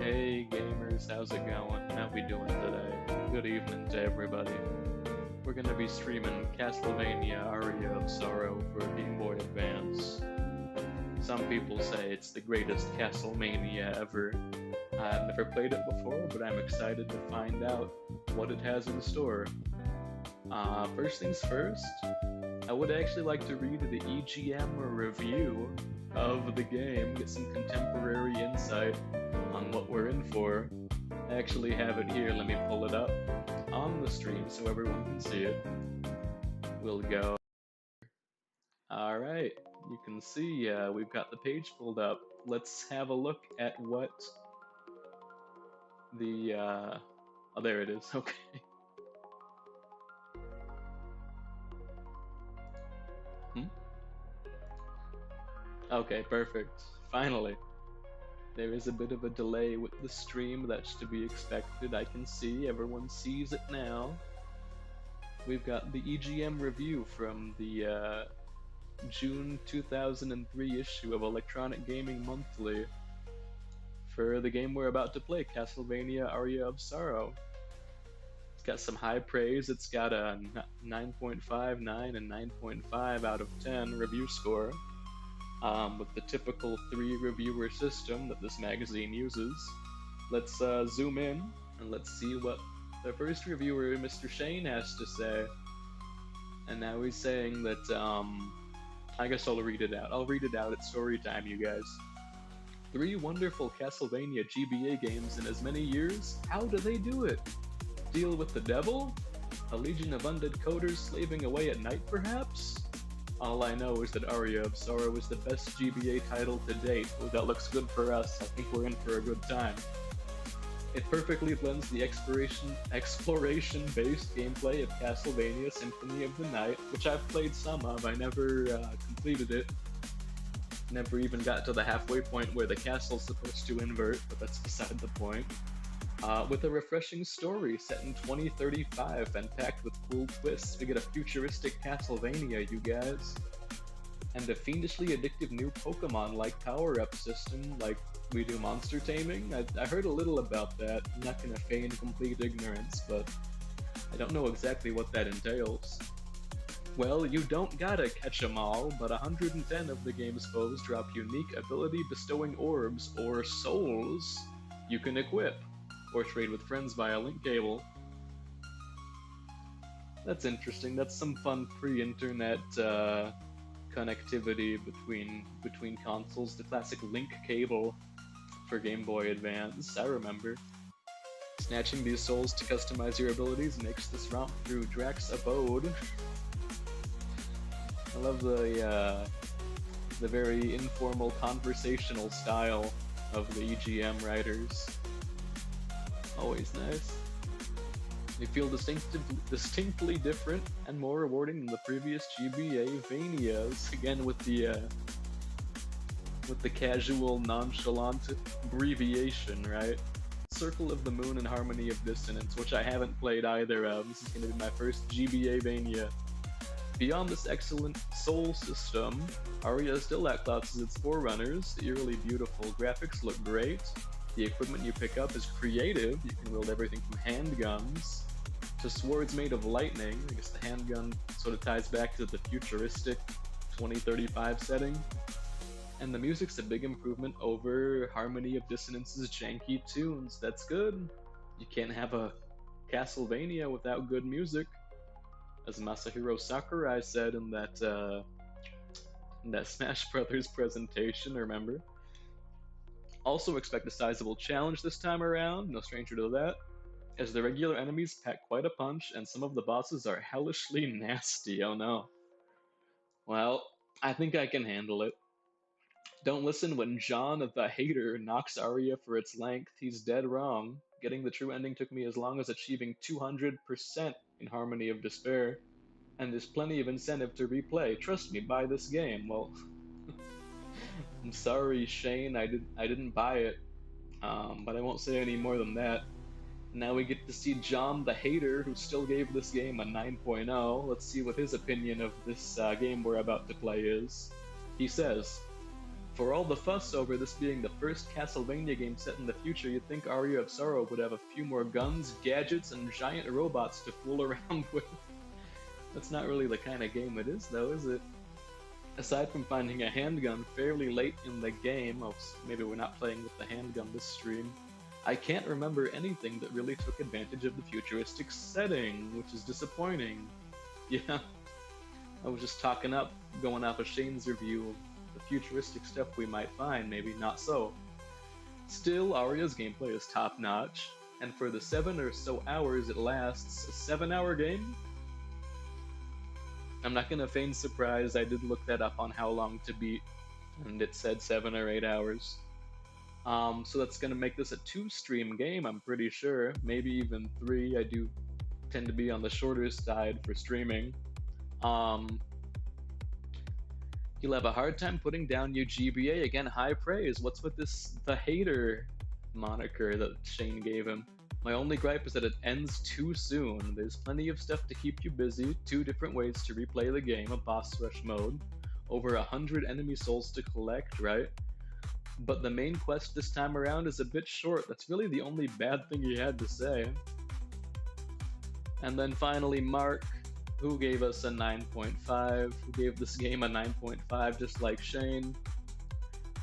Hey gamers, how's it going? How we doing today? Good evening to everybody. We're gonna be streaming Castlevania Aria of Sorrow for Game Boy Advance. Some people say it's the greatest Castlemania ever. I've never played it before, but I'm excited to find out what it has in store. First things first, I would actually like to read the EGM review of the game, get some contemporary insight on what we're in for. I actually have it here, let me pull it up on the stream so everyone can see it. We'll go. Alright, you can see we've got the page pulled up. Let's have a look at what the. Oh, there it is, okay. Hmm? Okay, perfect. Finally. There is a bit of a delay with the stream, that's to be expected. I can see, everyone sees it now. We've got the EGM review from the June 2003 issue of Electronic Gaming Monthly for the game we're about to play, Castlevania Aria of Sorrow. It's got some high praise. It's got a 9.59 and 9.5 out of 10 review score, with the typical 3 reviewer system that this magazine uses. Let's zoom in and let's see what the first reviewer, Mr. Shane, has to say. And now he's saying that, I guess I'll read it out. I'll read it out. It's story time, you guys. 3 wonderful Castlevania GBA games in as many years? How do they do it? Deal with the devil? A legion of undead coders slaving away at night, perhaps? All I know is that Aria of Sorrow is the best GBA title to date. Oh, that looks good for us. I think we're in for a good time. It perfectly blends the exploration-based gameplay of Castlevania Symphony of the Night, which I've played some of. I never completed it. Never even got to the halfway point where the castle's supposed to invert, but that's beside the point. With a refreshing story set in 2035 and packed with cool twists to get a futuristic Castlevania, you guys. And a fiendishly addictive new Pokemon-like power-up system, like we do monster taming. I heard a little about that. I'm not gonna feign complete ignorance, but I don't know exactly what that entails. Well, you don't gotta catch 'em all, but 110 of the game's foes drop unique ability-bestowing orbs, or souls, you can equip, or trade with friends via link cable. That's interesting. That's some fun pre-internet connectivity between consoles. The classic link cable for Game Boy Advance, I remember. Snatching these souls to customize your abilities makes this romp through Drax Abode. I love the very informal conversational style of the EGM writers. Always nice. They feel distinctly different and more rewarding than the previous GBA Vanias. Again with the casual, nonchalant abbreviation, right? Circle of the Moon and Harmony of Dissonance, which I haven't played either of. This is going to be my first GBA Vania. Beyond this excellent soul system, Aria still outclasses its forerunners. The eerily beautiful graphics look great. The equipment you pick up is creative. You can wield everything from handguns to swords made of lightning. I guess the handgun sort of ties back to the futuristic 2035 setting. And the music's a big improvement over Harmony of Dissonance's janky tunes. That's good. You can't have a Castlevania without good music, as Masahiro Sakurai said in that Smash Brothers presentation, remember? Also expect a sizable challenge this time around, no stranger to that, as the regular enemies pack quite a punch and some of the bosses are hellishly nasty, oh no. Well, I think I can handle it. Don't listen when John the Hater knocks Arya for its length, he's dead wrong. Getting the true ending took me as long as achieving 200% in Harmony of Despair, and there's plenty of incentive to replay. Trust me, buy this game. Well, I'm sorry, Shane, I didn't buy it, but I won't say any more than that. Now we get to see John the Hater, who still gave this game a 9.0. Let's see what his opinion of this game we're about to play is. He says, For all the fuss over this being the first Castlevania game set in the future, you'd think Aria of Sorrow would have a few more guns, gadgets, and giant robots to fool around with. That's not really the kind of game it is, though, is it? Aside from finding a handgun fairly late in the game, oh, maybe we're not playing with the handgun this stream, I can't remember anything that really took advantage of the futuristic setting, which is disappointing. Yeah, I was just talking up, going off of Shane's review of the futuristic stuff we might find, maybe not so. Still, Aria's gameplay is top notch, and for the 7 or so hours it lasts, a 7-hour game? I'm not gonna feign surprise, I did look that up on how long to beat, and it said 7 or 8 hours. So that's gonna make this a 2-stream game, I'm pretty sure. Maybe even 3, I do tend to be on the shorter side for streaming. You'll have a hard time putting down your GBA. Again, high praise. What's with this, the hater moniker that Shane gave him? My only gripe is that it ends too soon. There's plenty of stuff to keep you busy, 2 different ways to replay the game, a boss rush mode, over 100 enemy souls to collect, right? But the main quest this time around is a bit short. That's really the only bad thing he had to say. And then finally, Mark, who gave us a 9.5, who gave this game a 9.5 just like Shane.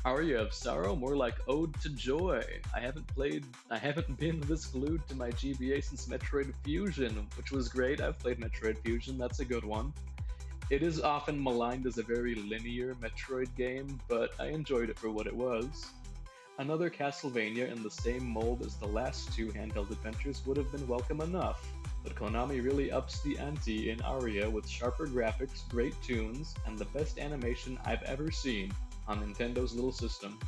Aria of Sorrow, more like Ode to Joy. I haven't been this glued to my GBA since Metroid Fusion, which was great. I've played Metroid Fusion, that's a good one. It is often maligned as a very linear Metroid game, but I enjoyed it for what it was. Another Castlevania in the same mold as the last 2 handheld adventures would have been welcome enough, but Konami really ups the ante in Aria with sharper graphics, great tunes, and the best animation I've ever seen on Nintendo's little system.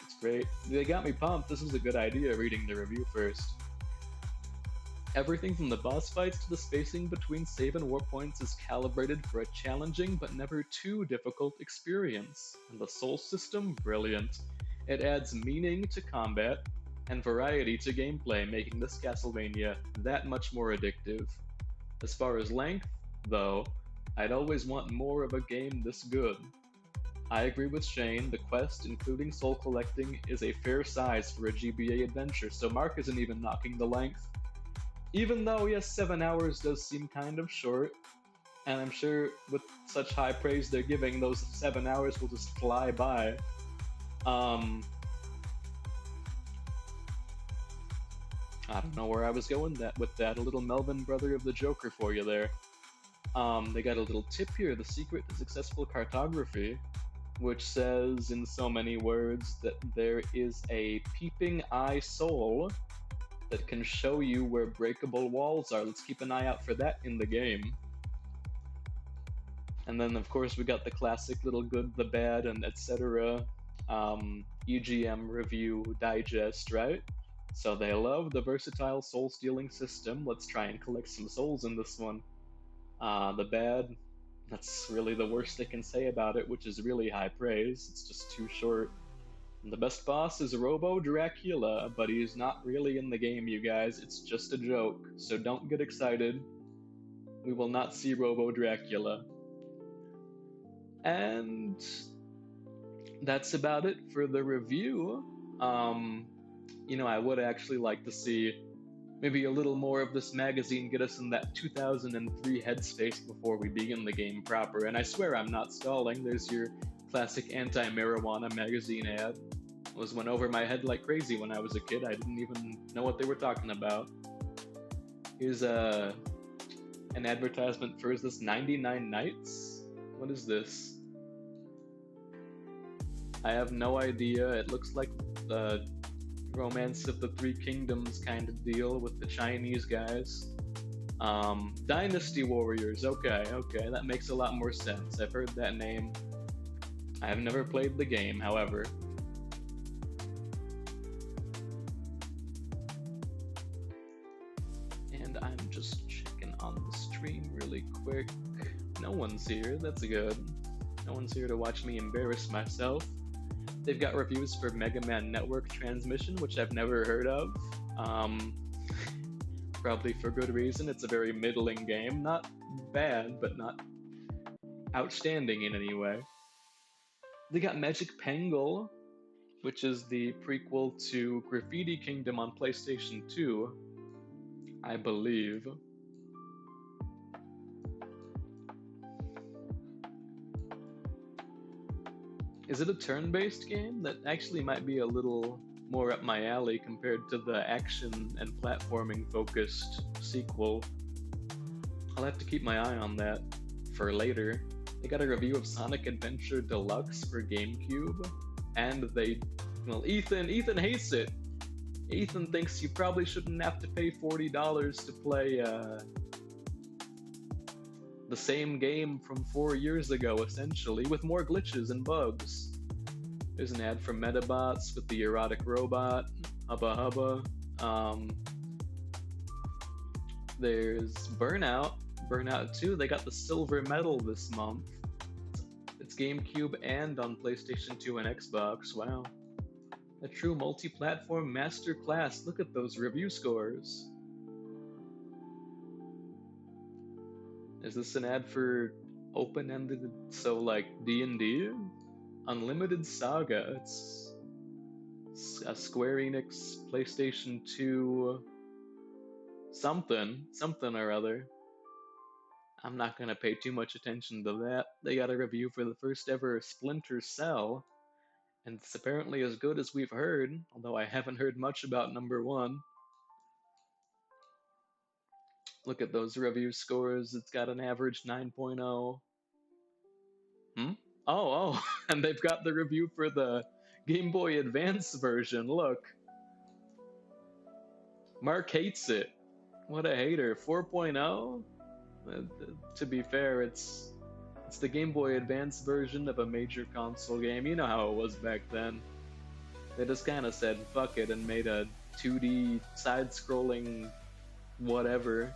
It's great. They got me pumped. This is a good idea, reading the review first. Everything from the boss fights to the spacing between save and warp points is calibrated for a challenging but never too difficult experience. And the soul system, brilliant. It adds meaning to combat and variety to gameplay, making this Castlevania that much more addictive. As far as length, though, I'd always want more of a game this good. I agree with Shane, the quest, including soul collecting, is a fair size for a GBA adventure, so Mark isn't even knocking the length. Even though, yes, 7 hours does seem kind of short, and I'm sure with such high praise they're giving, those 7 hours will just fly by. I don't know where I was going with that. A little Melvin brother of the Joker for you there. They got a little tip here, the secret to successful cartography, which says in so many words that there is a peeping eye soul that can show you where breakable walls are. Let's keep an eye out for that in the game. And then of course we got the classic little good, the bad, and etc. EGM review digest, right? So they love the versatile soul stealing system. Let's try and collect some souls in this one. The bad, that's really the worst they can say about it, which is really high praise. It's just too short. And the best boss is Robo Dracula, but he's not really in the game, you guys. It's just a joke, so don't get excited. We will not see Robo Dracula. And that's about it for the review. I would actually like to see maybe a little more of this magazine get us in that 2003 headspace before we begin the game proper. And I swear I'm not stalling. There's your classic anti-marijuana magazine ad. It went over my head like crazy when I was a kid. I didn't even know what they were talking about. Here's an advertisement for, is this 99 Nights? What is this? I have no idea. It looks like the Romance of the Three Kingdoms kind of deal with the Chinese guys. Dynasty Warriors, okay, that makes a lot more sense. I've heard that name. I have never played the game, however. And I'm just checking on the stream really quick. No one's here, that's good. No one's here to watch me embarrass myself. They've got reviews for Mega Man Network Transmission, which I've never heard of. Probably for good reason. It's a very middling game. Not bad, but not outstanding in any way. They got Magic Pangle, which is the prequel to Graffiti Kingdom on PlayStation 2, I believe. Is it a turn-based game? That actually might be a little more up my alley compared to the action and platforming focused sequel. I'll have to keep my eye on that for later. They got a review of Sonic Adventure Deluxe for GameCube, and Ethan hates it. Ethan thinks you probably shouldn't have to pay $40 to play the same game from 4 years ago, essentially, with more glitches and bugs. There's an ad from Metabots with the erotic robot, Hubba Hubba. There's Burnout 2. They got the silver medal this month. It's GameCube and on PlayStation 2 and Xbox. Wow. A true multi-platform masterclass. Look at those review scores. Is this an ad for open-ended, so like D&D? Unlimited Saga. It's a Square Enix PlayStation 2 something or other. I'm not gonna pay too much attention to that. They got a review for the first ever Splinter Cell, and it's apparently as good as we've heard, although I haven't heard much about number 1. Look at those review scores. It's got an average 9.0. Oh, and they've got the review for the Game Boy Advance version. Look. Mark hates it. What a hater. 4.0? To be fair, it's the Game Boy Advance version of a major console game. You know how it was back then. They just kind of said fuck it and made a 2D side-scrolling whatever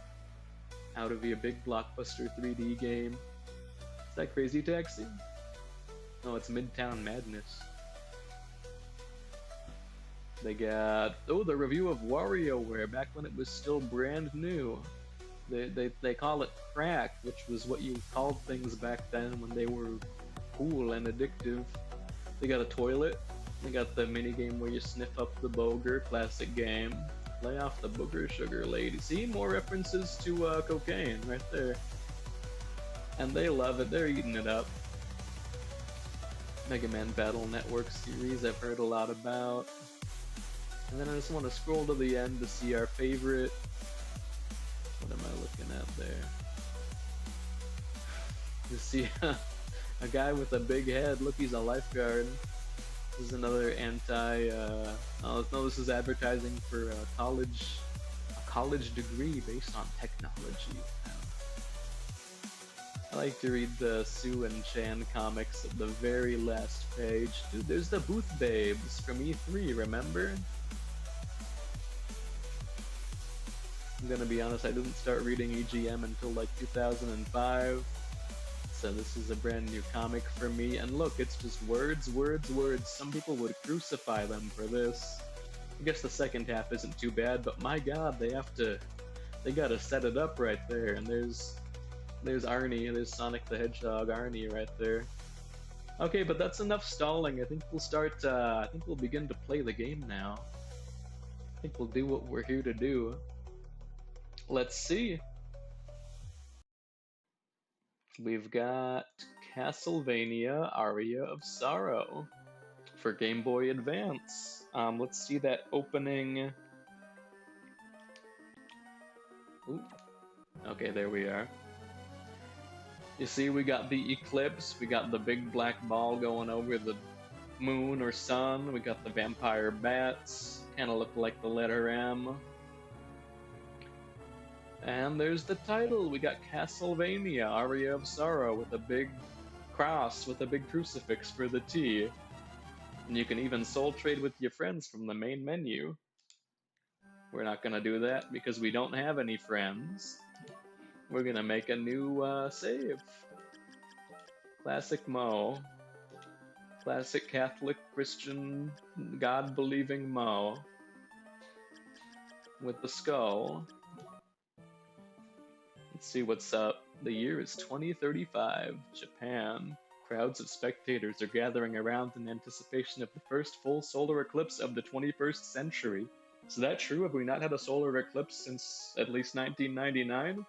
out of a big blockbuster 3D game. Is that Crazy Taxi? No, it's Midtown Madness. They got the review of WarioWare back when it was still brand new. They call it crack, which was what you called things back then when they were cool and addictive. They got a toilet. They got the minigame where you sniff up the boger, classic game. Lay off the booger sugar lady. See, more references to cocaine right there. And they love it. They're eating it up. Mega Man Battle Network series I've heard a lot about. And then I just want to scroll to the end to see our favorite. What am I looking at there? You see a guy with a big head. Look, he's a lifeguard. This is another oh no, this is advertising for a college degree based on technology. I like to read the Sue and Chan comics at the very last page. Dude, there's the Booth Babes from E3, remember? I'm gonna be honest, I didn't start reading EGM until like 2005. So this is a brand new comic for me, and look, it's just words. Some people would crucify them for this. I guess the second half isn't too bad, but my god, they gotta set it up right there, and there's Arnie, there's Sonic the Hedgehog Arnie right there. Okay, but that's enough stalling. I think we'll begin to play the game now. I think we'll do what we're here to do. Let's see. We've got Castlemania Aria of Sorrow for Game Boy Advance. Let's see that opening. Ooh. Okay, there we are. You see, we got the eclipse, we got the big black ball going over the moon or sun, we got the vampire bats, kind of look like the letter M. And there's the title. We got Castlemania, Aria of Sorrow, with a big cross with a big crucifix for the T. And you can even soul trade with your friends from the main menu. We're not gonna do that because we don't have any friends. We're gonna make a new save. Classic Mo. Classic Catholic Christian God-believing Mo. With the skull. Let's see what's up. The year is 2035, Japan. Crowds of spectators are gathering around in anticipation of the first full solar eclipse of the 21st century. Is that true? Have we not had a solar eclipse since at least 1999?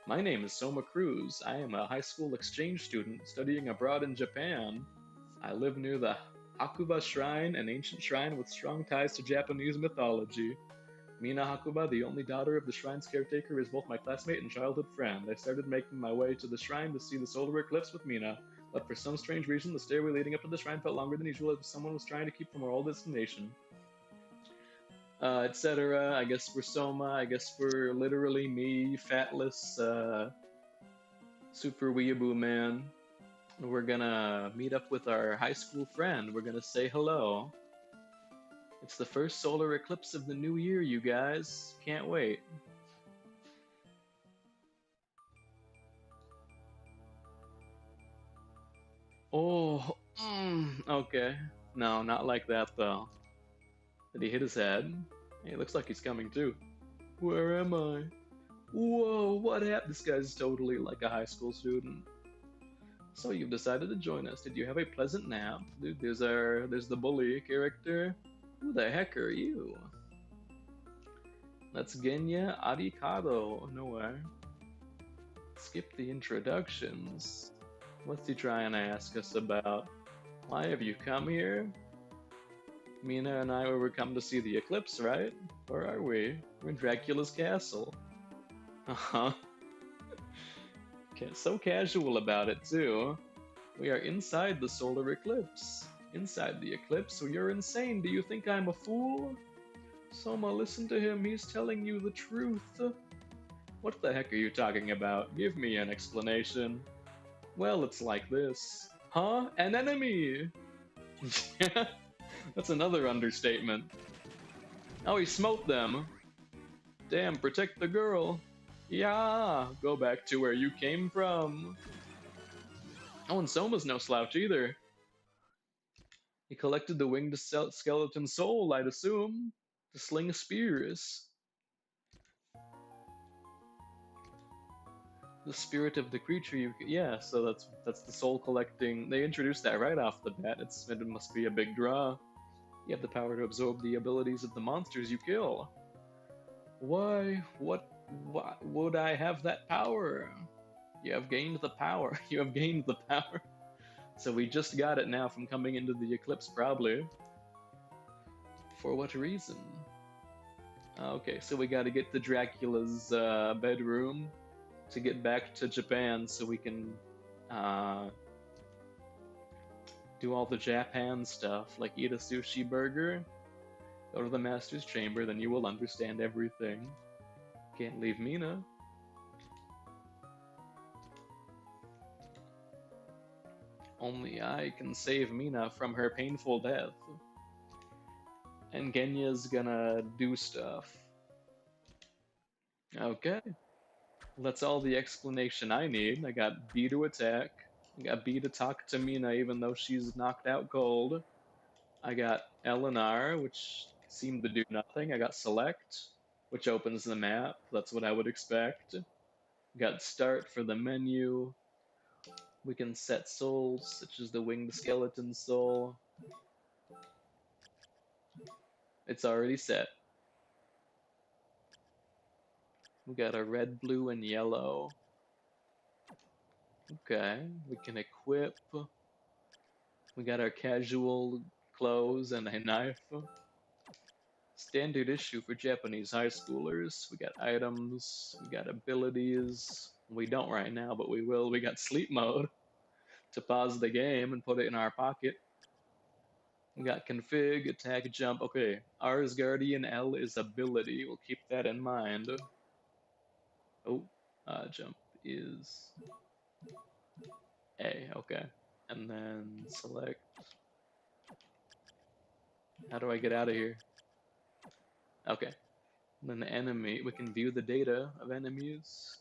My name is Soma Cruz. I am a high school exchange student studying abroad in Japan. I live near the Hakuba Shrine, an ancient shrine with strong ties to Japanese mythology. Mina Hakuba, the only daughter of the shrine's caretaker, is both my classmate and childhood friend. I started making my way to the shrine to see the solar eclipse with Mina, but for some strange reason, the stairway leading up to the shrine felt longer than usual, as if someone was trying to keep from our old destination. Etc. I guess we're Soma. I guess we're literally me, fatless, super weeaboo man. We're gonna meet up with our high school friend. We're gonna say hello. It's the first solar eclipse of the new year, you guys. Can't wait. Oh, okay. No, not like that though. Did he hit his head? Hey, looks like he's coming too. Where am I? Whoa, what happened? This guy's totally like a high school student. So you've decided to join us. Did you have a pleasant nap? Dude, there's the bully character. Who the heck are you? That's Genya Arikado. Nowhere. Skip the introductions. What's he trying to ask us about? Why have you come here? Mina and I were come to see the eclipse, right? Where are we? We're in Dracula's castle. Uh-huh. So casual about it, too. We are inside the solar eclipse. Inside the eclipse, so you're insane. Do you think I'm a fool? Soma, listen to him. He's telling you the truth. What the heck are you talking about? Give me an explanation. Well, it's like this. Huh? An enemy! That's another understatement. Oh, he smote them. Damn, protect the girl. Yeah, go back to where you came from. Oh, and Soma's no slouch either. He collected the winged skeleton soul, I'd assume, to sling spears. The spirit of the creature yeah, so that's the soul collecting. They introduced that right off the bat. It must be a big draw. You have the power to absorb the abilities of the monsters you kill. Why? Why would I have that power? You have gained the power. You have gained the power. So we just got it now from coming into the eclipse, probably. For what reason? Okay, so we gotta get to Dracula's bedroom to get back to Japan so we can do all the Japan stuff, like eat a sushi burger, go to the master's chamber, then you will understand everything. Can't leave Mina. Only I can save Mina from her painful death. And Genya's gonna do stuff. Okay. That's all the explanation I need. I got B to attack. I got B to talk to Mina even though she's knocked out cold. I got Eleanor, which seemed to do nothing. I got Select, which opens the map. That's what I would expect. Got Start for the menu. We can set souls, such as the winged skeleton soul. It's already set. We got a red, blue, and yellow. Okay, we can equip. We got our casual clothes and a knife. Standard issue for Japanese high schoolers. We got items, we got abilities. We don't right now, but we will. We got sleep mode to pause the game and put it in our pocket. We got config, attack, jump. Okay, R is guardian, L is ability. We'll keep that in mind. Oh, jump is A, okay. And then select. How do I get out of here? Okay. And then the enemy, we can view the data of enemies.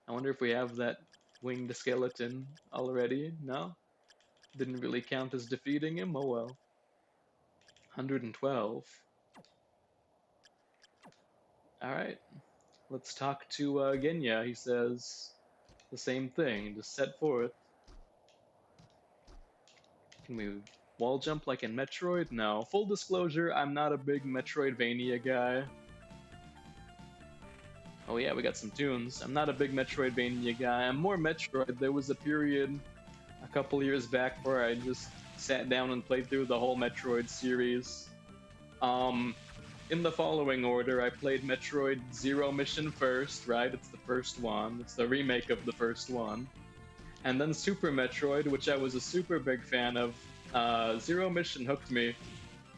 I wonder if we have that winged skeleton already. No? Didn't really count as defeating him? Oh well. 112. Alright. Let's talk to Genya. He says the same thing. Just set forth. Can we wall jump like in Metroid? No. Full disclosure, I'm not a big Metroidvania guy. Oh yeah, we got some tunes. I'm not a big Metroidvania guy. I'm more Metroid. There was a period a couple years back where I just sat down and played through the whole Metroid series. In the following order, I played Metroid Zero Mission first, right? It's the first one. It's the remake of the first one. And then Super Metroid, which I was a super big fan of. Zero Mission hooked me,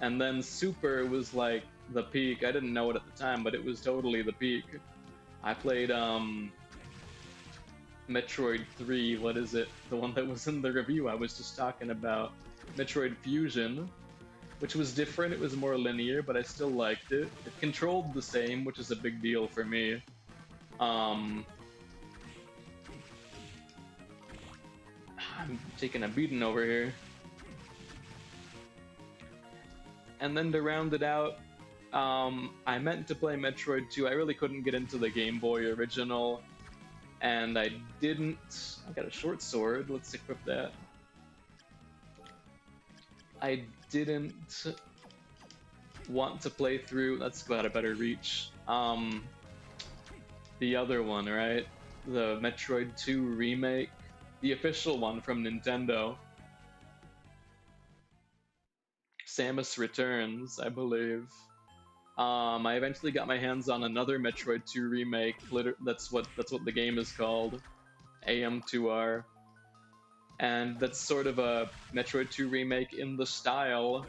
and then Super was like the peak. I didn't know it at the time, but it was totally the peak. I played Metroid 3, what is it? The one that was in the review I was just talking about. Metroid Fusion, which was different. It was more linear, but I still liked it. It controlled the same, which is a big deal for me. I'm taking a beating over here. And then to round it out, I meant to play Metroid 2. I really couldn't get into the Game Boy original, and I didn't. I got a short sword. Let's equip that. I didn't want to play through. Let's go out a better reach. The other one, right? The Metroid 2 remake, the official one from Nintendo. Samus Returns, I believe. I eventually got my hands on another Metroid 2 remake. That's what the game is called, AM2R, and that's sort of a Metroid 2 remake in the style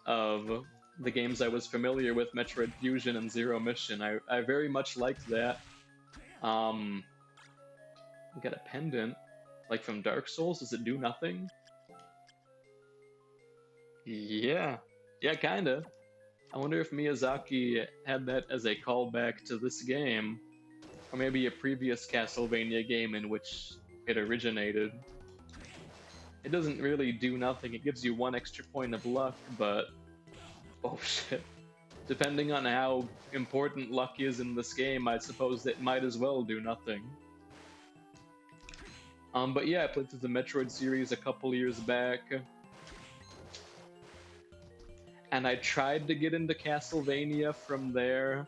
of the games I was familiar with, Metroid Fusion and Zero Mission. I very much liked that. We got a pendant, like from Dark Souls. Does it do nothing? Yeah, kinda. I wonder if Miyazaki had that as a callback to this game, or maybe a previous Castlevania game in which it originated. It doesn't really do nothing. It gives you 1 extra point of luck, but oh shit. Depending on how important luck is in this game, I suppose it might as well do nothing. But yeah, I played through the Metroid series a couple years back, and I tried to get into Castlevania from there.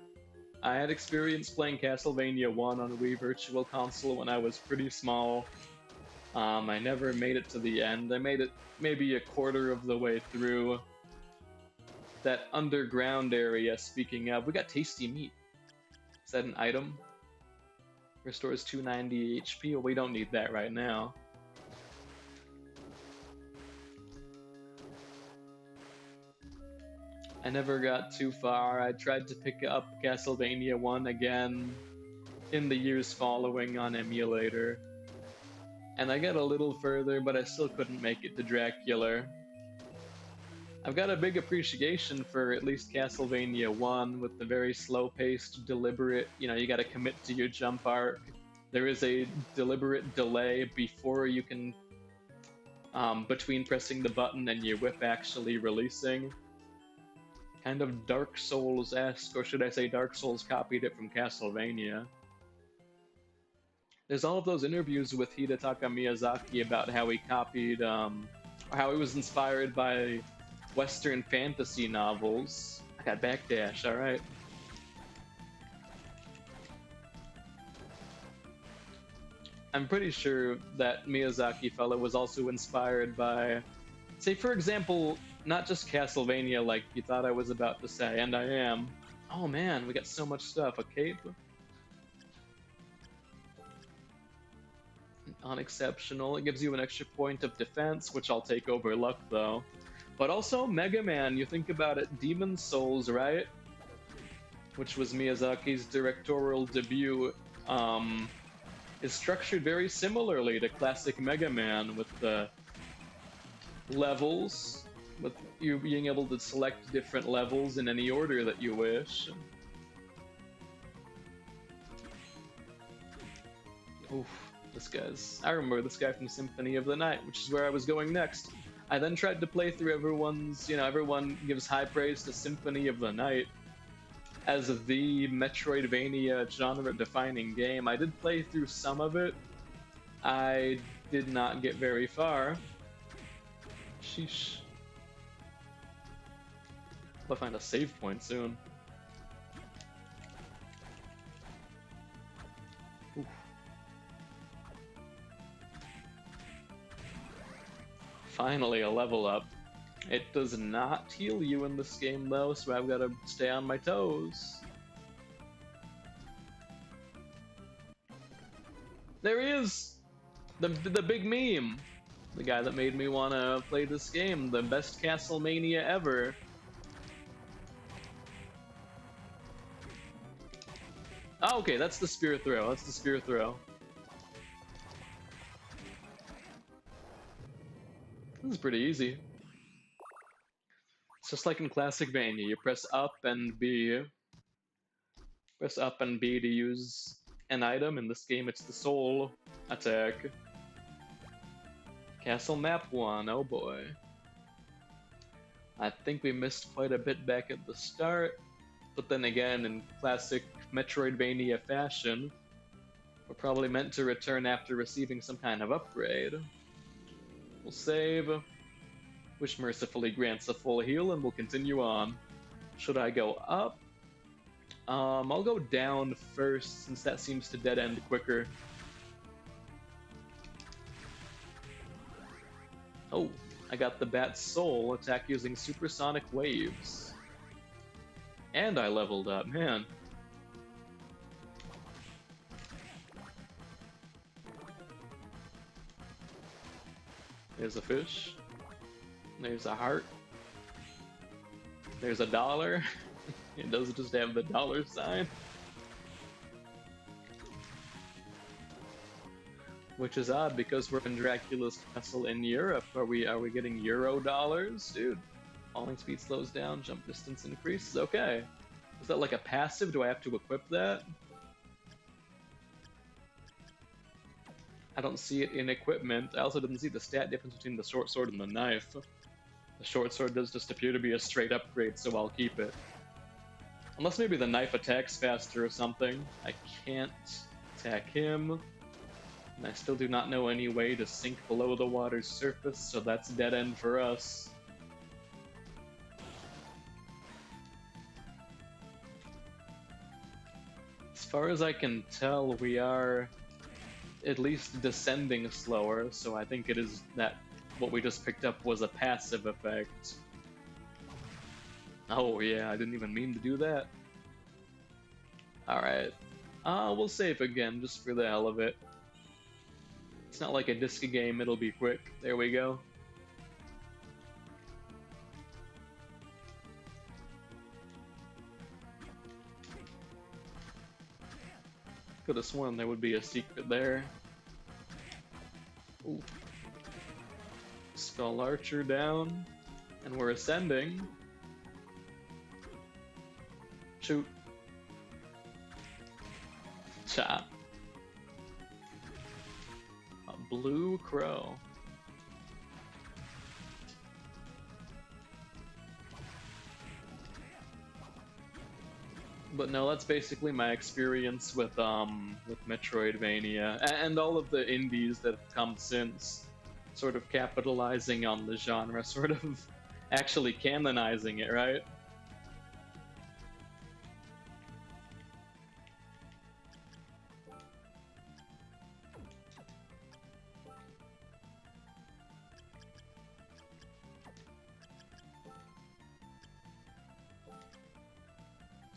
I had experience playing Castlevania 1 on Wii Virtual Console when I was pretty small. I never made it to the end. I made it maybe a quarter of the way through. That underground area, speaking of, we got tasty meat. Is that an item? Restores 290 HP. Well, we don't need that right now. I never got too far. I tried to pick up Castlevania 1 again in the years following on emulator, and I got a little further, but I still couldn't make it to Dracula. I've got a big appreciation for at least Castlevania 1 with the very slow-paced, deliberate, you gotta commit to your jump arc. There is a deliberate delay before you can, between pressing the button and your whip actually releasing. Kind of Dark Souls-esque, or should I say Dark Souls copied it from Castlevania. There's all of those interviews with Hidetaka Miyazaki about how he copied, how he was inspired by Western fantasy novels. I got backdash, alright. I'm pretty sure that Miyazaki fella was also inspired by, say for example, not just Castlevania like you thought I was about to say, and I am. Oh man, we got so much stuff. A cape. Unexceptional. It gives you an extra point of defense, which I'll take over luck though. But also Mega Man, you think about it, Demon's Souls, right? Which was Miyazaki's directorial debut, is structured very similarly to classic Mega Man with the levels, with you being able to select different levels in any order that you wish. Oof, I remember this guy from Symphony of the Night, which is where I was going next. I then tried to play through everyone gives high praise to Symphony of the Night as the Metroidvania genre-defining game. I did play through some of it. I did not get very far. Sheesh. I'll find a save point soon. Oof. Finally, a level up. It does not heal you in this game though, so I've got to stay on my toes. There he is! The big meme! The guy that made me want to play this game, the best Castlemania ever. Oh, okay, that's the spear throw. That's the spear throw. This is pretty easy. It's just like in classic Vania. You press up and B. Press up and B to use an item. In this game, it's the soul attack. Castle map 1, oh boy. I think we missed quite a bit back at the start, but then again, in classic Metroidvania fashion, we're probably meant to return after receiving some kind of upgrade. We'll save, which mercifully grants a full heal, and we'll continue on. Should I go up? I'll go down first, since that seems to dead end quicker. Oh, I got the Bat's Soul attack using supersonic waves. And I leveled up, man. There's a fish. There's a heart. There's a dollar. It doesn't just have the dollar sign. Which is odd because we're in Dracula's castle in Europe. Are we getting Euro dollars? Dude, falling speed slows down, jump distance increases. Okay. Is that like a passive? Do I have to equip that? I don't see it in equipment. I also didn't see the stat difference between the short sword and the knife. The short sword does just appear to be a straight upgrade, so I'll keep it. Unless maybe the knife attacks faster or something. I can't attack him. And I still do not know any way to sink below the water's surface, so that's dead end for us. As far as I can tell, we are at least descending slower, so I think it is that what we just picked up was a passive effect. Oh yeah, I didn't even mean to do that. Alright. We'll save again, just for the hell of it. It's not like a disc game, it'll be quick. There we go. Could have sworn there would be a secret there. Ooh. Skull Archer down. And we're ascending. Shoot. Chop. A blue crow. But no, that's basically my experience with Metroidvania and all of the indies that have come since, sort of capitalizing on the genre, sort of actually canonizing it, right?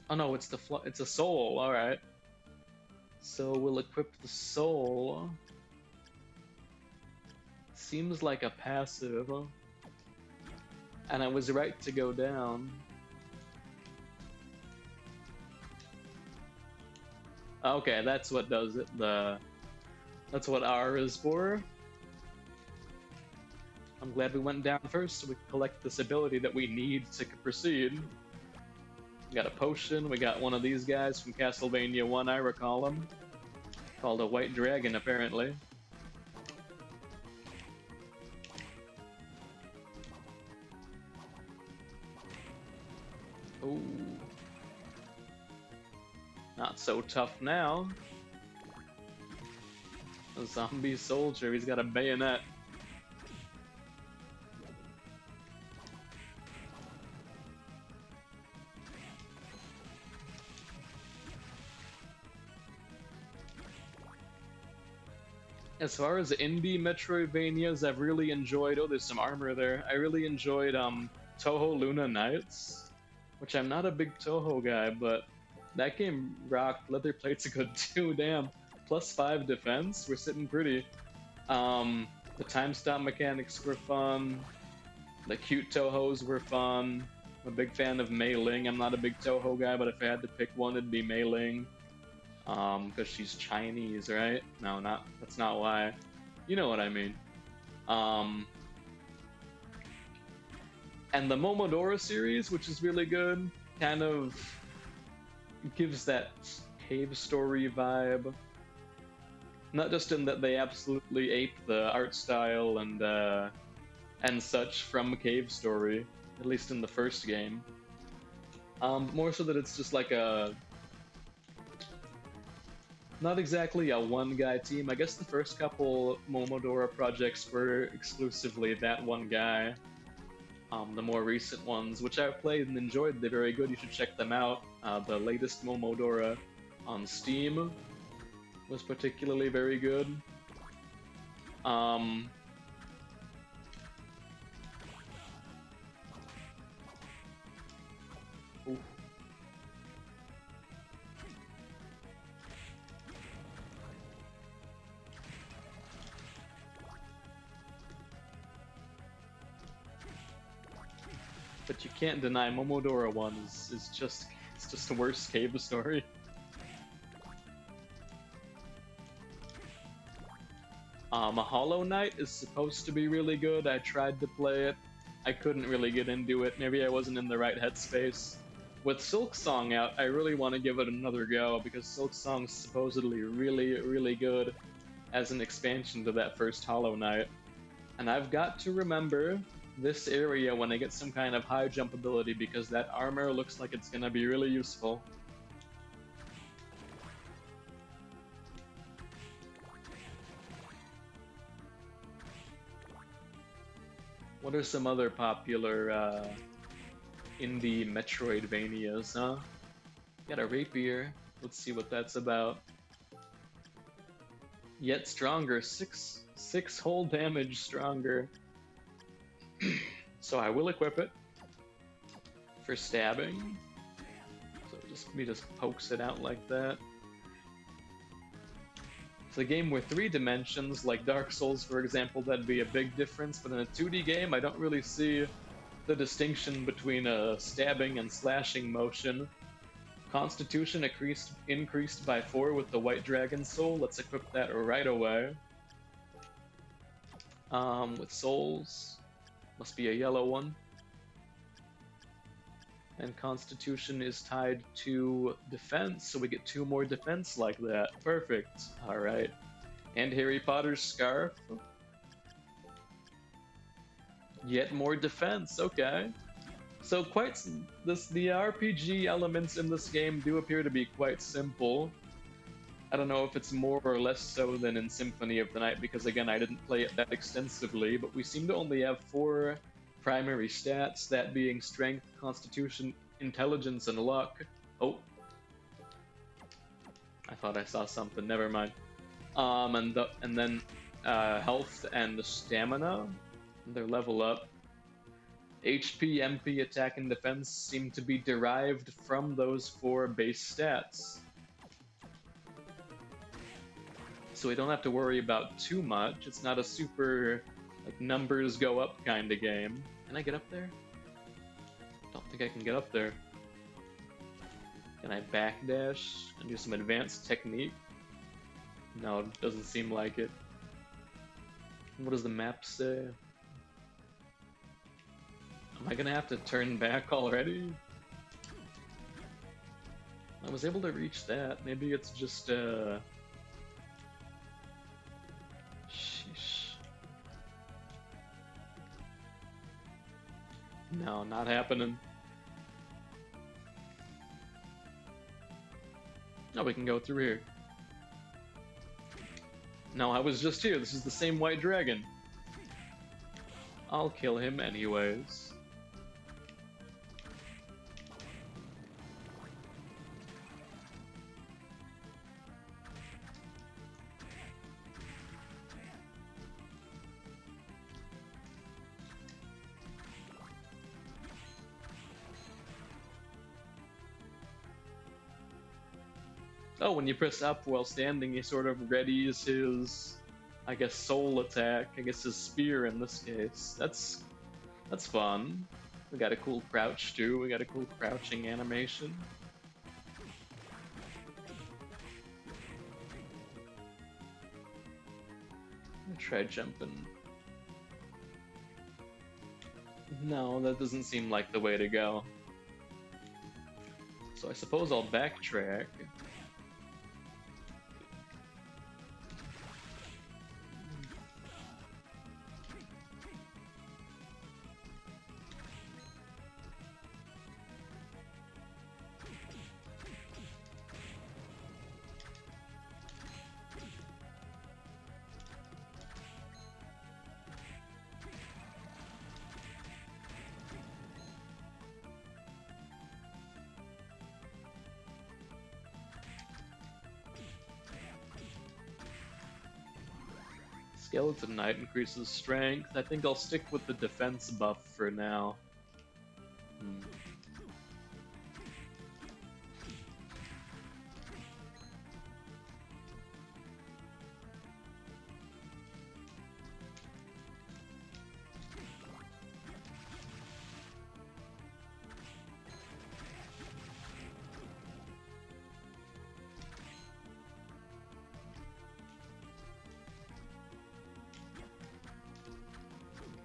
Oh no, it's it's a soul. All right. So we'll equip the soul. Seems like a passive. And I was right to go down. Okay, that's what does it. That's what R is for. I'm glad we went down first so we can collect this ability that we need to proceed. We got a potion, we got one of these guys from Castlemania 1, I recall him. Called a white dragon, apparently. Ooh. Not so tough now. A zombie soldier, he's got a bayonet. As far as indie Metroidvanias, I've really enjoyed. Oh, there's some armor there. I really enjoyed Toho Luna Nights, which I'm not a big Toho guy, but that game rocked. Leather plate's good too. Damn, +5 defense. We're sitting pretty. The time stop mechanics were fun. The cute Tohos were fun. I'm a big fan of Mei Ling. I'm not a big Toho guy, but if I had to pick one, it'd be Mei Ling. Because she's Chinese, right? No, not that's not why. You know what I mean. Um, and the Momodora series, which is really good, kind of gives that cave story vibe. Not just in that they absolutely ape the art style and such from Cave Story, at least in the first game. More so that it's just like a not exactly a one-guy team. I guess the first couple Momodora projects were exclusively that one guy. The more recent ones, which I've played and enjoyed, they're very good. You should check them out. The latest Momodora on Steam was particularly very good. Oof. But you can't deny Momodora 1 is just it's just the worst cave story. Hollow Knight is supposed to be really good. I tried to play it. I couldn't really get into it. Maybe I wasn't in the right headspace. With Silk Song out, I really want to give it another go because Silk Song's supposedly really, really good as an expansion to that first Hollow Knight. And I've got to remember this area when I get some kind of high jump ability because that armor looks like it's gonna be really useful. What are some other popular indie Metroidvanias, huh? Got a rapier. Let's see what that's about. Yet stronger, six whole damage stronger. So I will equip it for stabbing. So he just pokes it out like that. It's a game with 3 dimensions, like Dark Souls, for example, that'd be a big difference. But in a 2D game, I don't really see the distinction between a stabbing and slashing motion. Constitution increased by 4 with the White Dragon Soul. Let's equip that right away. With souls, must be a yellow one. And Constitution is tied to defense, so we get 2 more defense like that. Perfect. Alright. And Harry Potter's scarf. Yet more defense, okay. So the RPG elements in this game do appear to be quite simple. I don't know if it's more or less so than in Symphony of the Night, because again, I didn't play it that extensively, but we seem to only have 4 primary stats, that being Strength, Constitution, Intelligence, and Luck. Oh. I thought I saw something, never mind. And then Health and Stamina, their level up. HP, MP, Attack, and Defense seem to be derived from those 4 base stats. So we don't have to worry about too much. It's not a super, like, numbers go up kind of game. Can I get up there? Don't think I can get up there. Can I backdash and do some advanced technique? No, it doesn't seem like it. What does the map say? Am I gonna have to turn back already? I was able to reach that. Maybe it's just, Sheesh. No, not happening. No, we can go through here. No, I was just here. This is the same white dragon. I'll kill him anyways. Oh, when you press up while standing, he sort of readies his, I guess, soul attack. I guess his spear in this case. That's fun. We got a cool crouch too. We got a cool crouching animation. I'll try jumping. No, that doesn't seem like the way to go. So I suppose I'll backtrack. Skeleton Knight increases strength. I think I'll stick with the defense buff for now.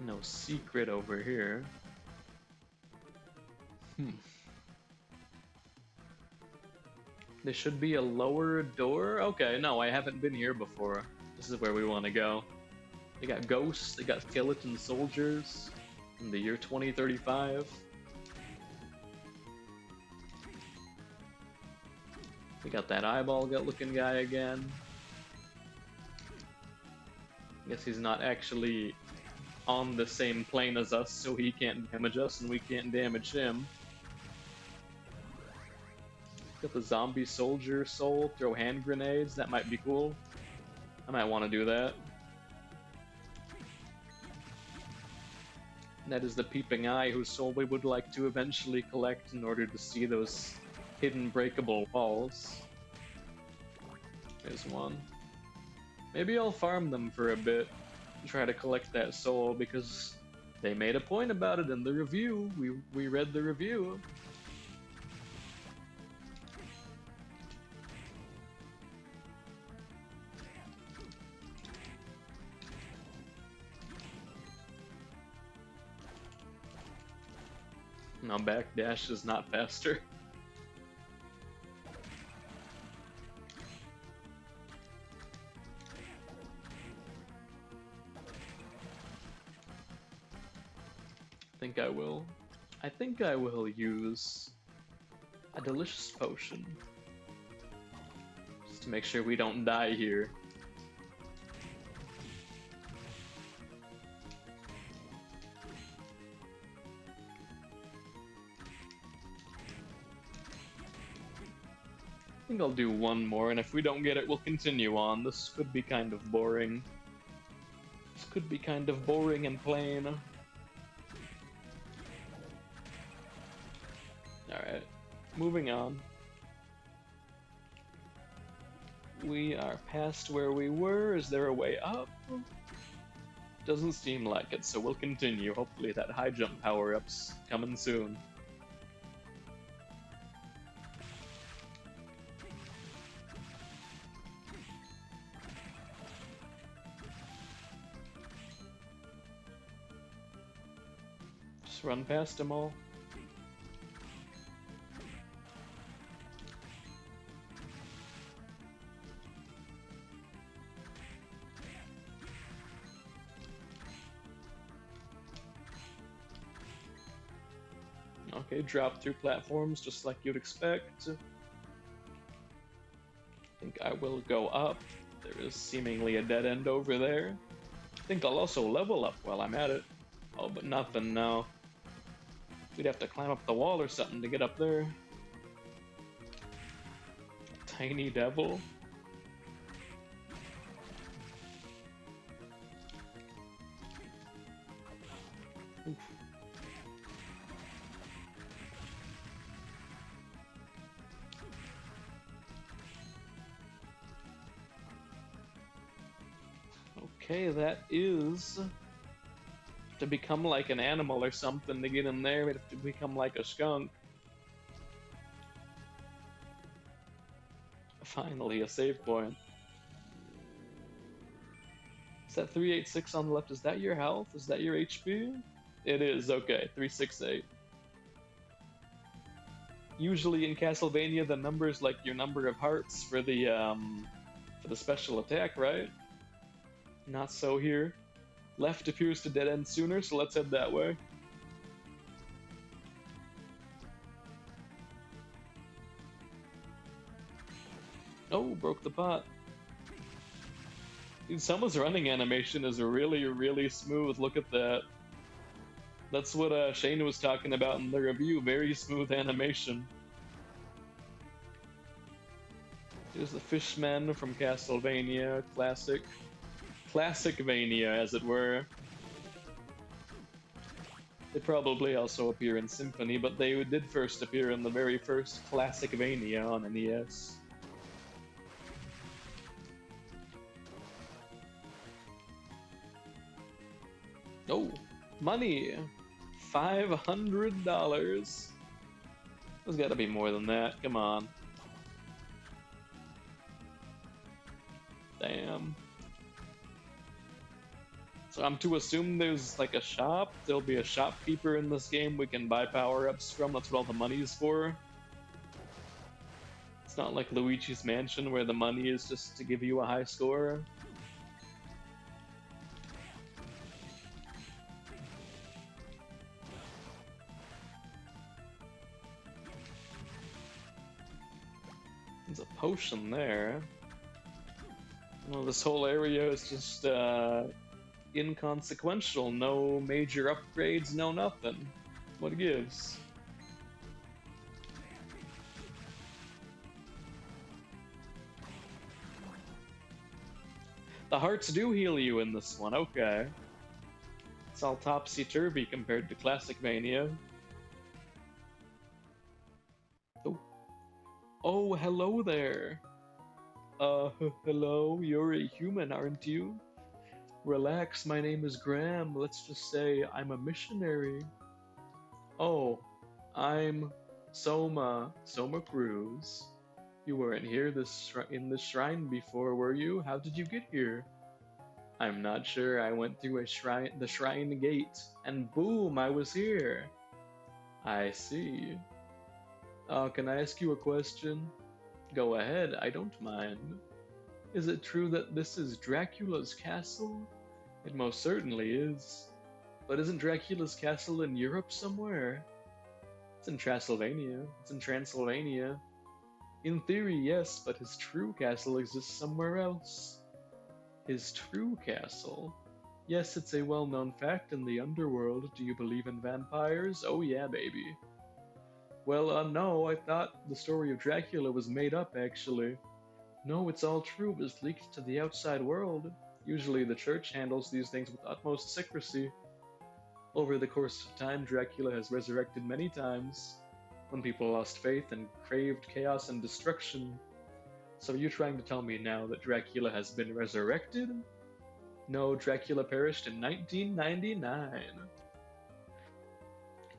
No secret over here. There should be a lower door? Okay, no, I haven't been here before. This is where we want to go. They got ghosts, they got skeleton soldiers in the year 2035. We got that eyeball looking guy again. Guess he's not actually on the same plane as us, so he can't damage us and we can't damage him. Got the zombie soldier soul, throw hand grenades, that might be cool. I might want to do that. That is the peeping eye whose soul we would like to eventually collect in order to see those hidden breakable walls. There's one. Maybe I'll farm them for a bit and try to collect that soul because they made a point about it in the review. We read the review. Now backdash is not faster. I think I will use a delicious potion. Just to make sure we don't die here. I think I'll do one more, and if we don't get it, we'll continue on. This could be kind of boring. This could be kind of boring and plain. Alright, moving on. We are past where we were. Is there a way up? Doesn't seem like it, so we'll continue. Hopefully that high jump power-up's coming soon. Just run past them all. Okay, drop through platforms just like you'd expect. I think I will go up. There is seemingly a dead end over there. I think I'll also level up while I'm at it. Oh, but nothing now. We'd have to climb up the wall or something to get up there. Tiny devil. Oof. Okay, that is to become like an animal or something to get in there. We have to become like a skunk. Finally, a save point. Is that 386 on the left? Is that your health? Is that your HP? It is, okay, 368. Usually in Castlevania, the number is like your number of hearts for the special attack, right? Not so here. Left appears to dead end sooner, so let's head that way. Oh, broke the pot. Dude, someone's running animation is really, really smooth. Look at that. That's what Shane was talking about in the review. Very smooth animation. Here's the Fishman from Castlevania. Classic. Classicvania, as it were. They probably also appear in Symphony, but they did first appear in the very first Classicvania on NES. Oh, money! $500. There's gotta be more than that, come on. Damn. So I'm to assume there's like a shop. There'll be a shopkeeper in this game we can buy power-ups from. That's what all the money's for. It's not like Luigi's Mansion where the money is just to give you a high score. There's a potion there. Well, this whole area is just inconsequential. No major upgrades, no nothing. What gives? The hearts do heal you in this one, okay. It's all topsy-turvy compared to Classicmania. Oh. Oh, hello there. Hello, you're a human, aren't you? Relax, my name is Graham. Let's just say I'm a missionary. Oh, I'm Soma Cruz. You weren't here in this shrine before, were you? How did you get here? I'm not sure. I went through the shrine gate, and boom, I was here. I see. Can I ask you a question? Go ahead, I don't mind. Is it true that this is Dracula's castle? It most certainly is. But isn't Dracula's castle in Europe somewhere? It's in Transylvania. It's in Transylvania. In theory, yes, but his true castle exists somewhere else. His true castle? Yes, it's a well-known fact in the underworld. Do you believe in vampires? Oh yeah, baby. Well, no, I thought the story of Dracula was made up, actually. No, it's all true. It was leaked to the outside world. Usually the church handles these things with utmost secrecy. Over the course of time, Dracula has resurrected many times, when people lost faith and craved chaos and destruction. So are you trying to tell me now that Dracula has been resurrected? No, Dracula perished in 1999.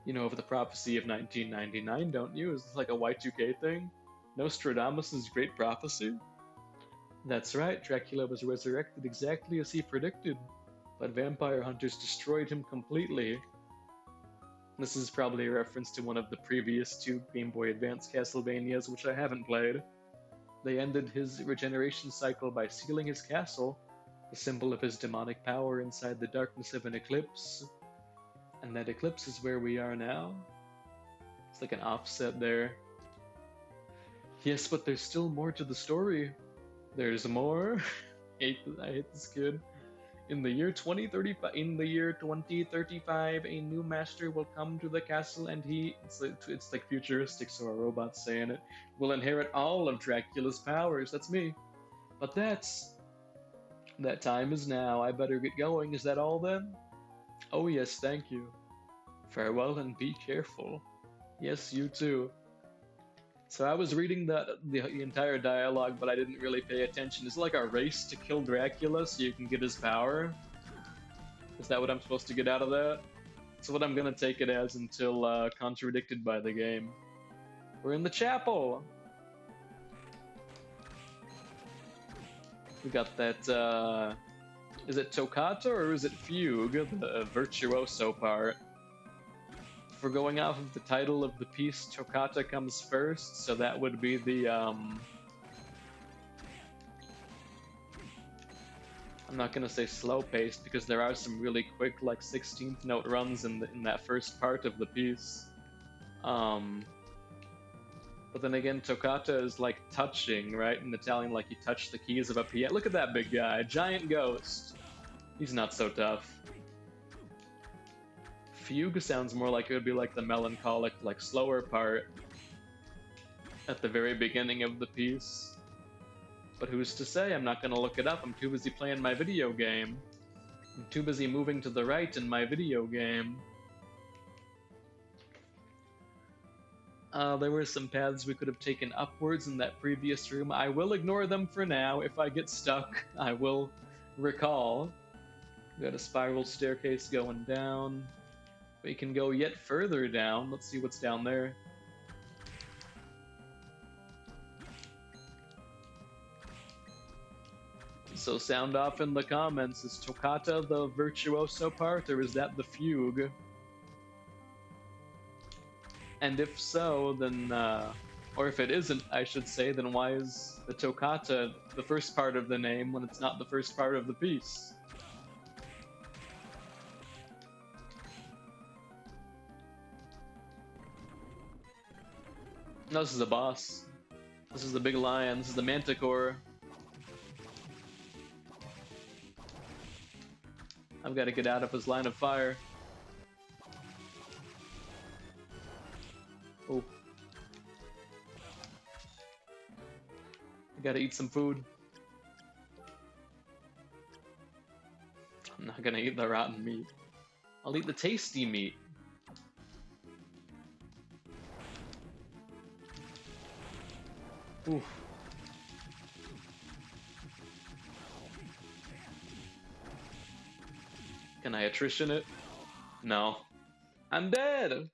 You know of the prophecy of 1999, don't you? Is this like a Y2K thing? Nostradamus' great prophecy? That's right, Dracula was resurrected exactly as he predicted, but vampire hunters destroyed him completely. This is probably a reference to one of the previous two Game Boy Advance Castlevanias, which I haven't played. They ended his regeneration cycle by sealing his castle, the symbol of his demonic power inside the darkness of an eclipse. And that eclipse is where we are now. It's like an offset there. Yes, but there's still more to the story. There's more. I hate this kid. In the year 2035, a new master will come to the castle, and it's like futuristic, so a robot's saying it, will inherit all of Dracula's powers. That's me. But that time is now. I better get going. Is that all then? Oh yes, thank you. Farewell and be careful. Yes, you too. So So I was reading the entire dialogue, but I didn't really pay attention. Is it like a race to kill Dracula so you can get his power? Is that what I'm supposed to get out of that? That's what I'm gonna take it as until contradicted by the game. We're in the chapel. We got that. Is it toccata or is it fugue? The virtuoso part. If we're going off of the title of the piece, toccata comes first, so that would be the. I'm not gonna say slow paced because there are some really quick, like 16th note runs in that first part of the piece. But then again, toccata is like touching, right? In Italian, like you touch the keys of a piano. Look at that big guy, giant ghost. He's not so tough. Fugue sounds more like it would be like the melancholic, like slower part at the very beginning of the piece. But who's to say? I'm not gonna look it up. I'm too busy playing my video game. I'm too busy moving to the right in my video game. There were some paths we could have taken upwards in that previous room. I will ignore them for now. If I get stuck, I will recall. We got a spiral staircase going down. We can go yet further down. Let's see what's down there. So sound off in the comments. Is toccata the virtuoso part, or is that the fugue? And if so, then, or if it isn't, I should say, then why is the toccata the first part of the name when it's not the first part of the piece? No, this is a boss. This is the big lion. This is the manticore. I've got to get out of his line of fire. Oh. I gotta eat some food. I'm not gonna eat the rotten meat. I'll eat the tasty meat. Oof. Can I attrition it? No. I'm dead!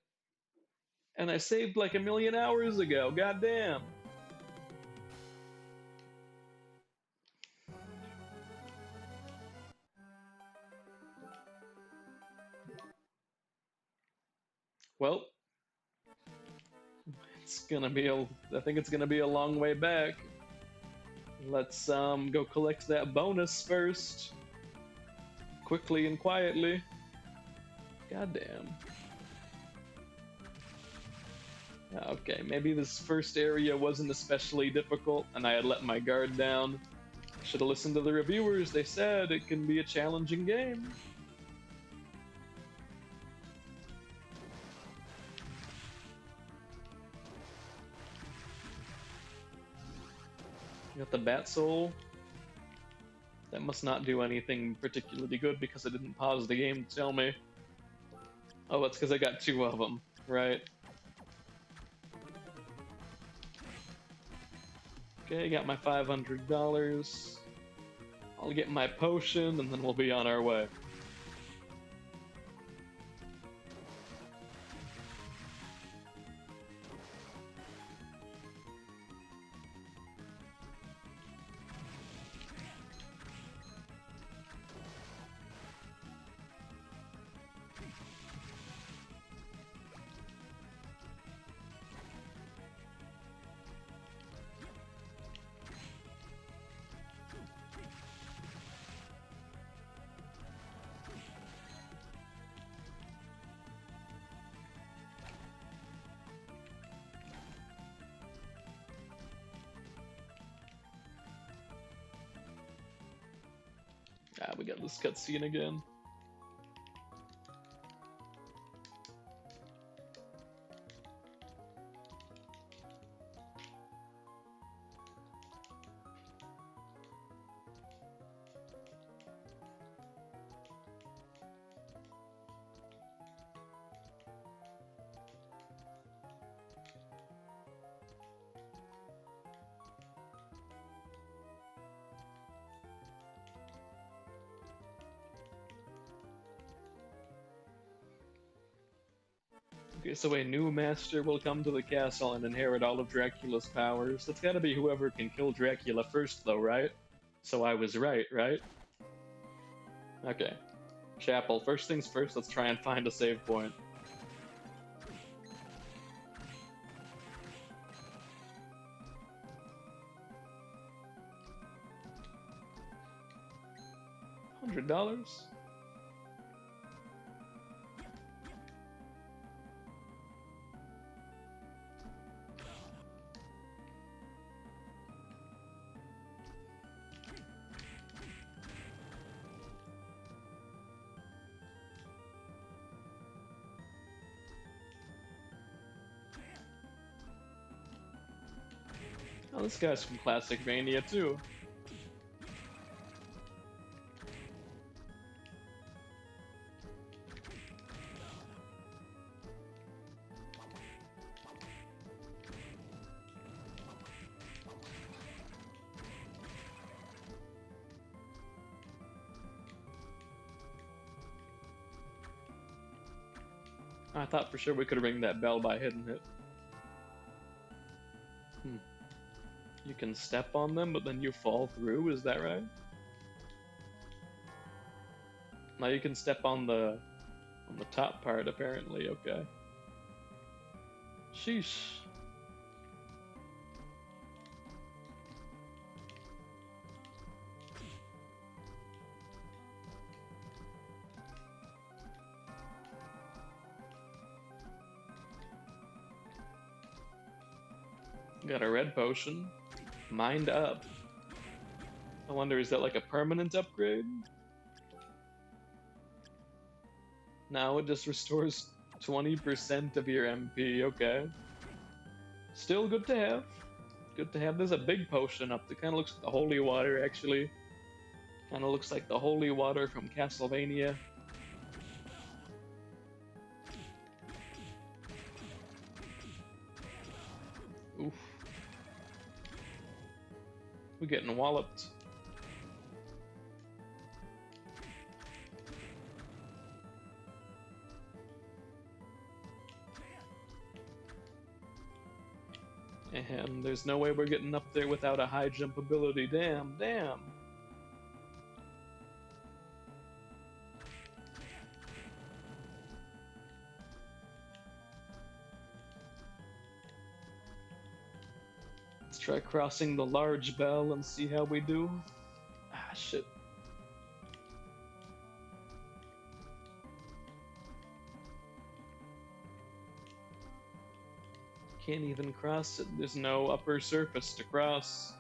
And I saved like 1,000,000 hours ago, goddamn. Well, I think it's gonna be a long way back. Let's go collect that bonus first. Quickly and quietly. Goddamn. Okay, maybe this first area wasn't especially difficult and I had let my guard down. Should have listened to the reviewers. They said it can be a challenging game. You got the bat soul. That must not do anything particularly good because I didn't pause the game to tell me. Oh, it's because I got 2 of them, right? Okay, got my $500. I'll get my potion and then we'll be on our way. Ah, we got this cutscene again. Okay, so a new master will come to the castle and inherit all of Dracula's powers. That's gotta be whoever can kill Dracula first, though, right? So I was right, right? Okay. Chapel, first things first, let's try and find a save point. $100? Oh, this guy's from Classic Mania too. I thought for sure we could ring that bell by hitting it. You can step on them, but then you fall through, is that right? Now you can step on the top part apparently, okay. Sheesh. Got a red potion. Mind up. I wonder, is that like a permanent upgrade? Now it just restores 20% of your MP, okay. Still good to have. Good to have. There's a big potion up that kind of looks like the holy water, actually. Kind of looks like the holy water from Castlemania. Oof. We're getting walloped. And there's no way we're getting up there without a high jump ability. Damn, damn. Let's try crossing the large bell and see how we do. Ah, shit. Can't even cross it. There's no upper surface to cross.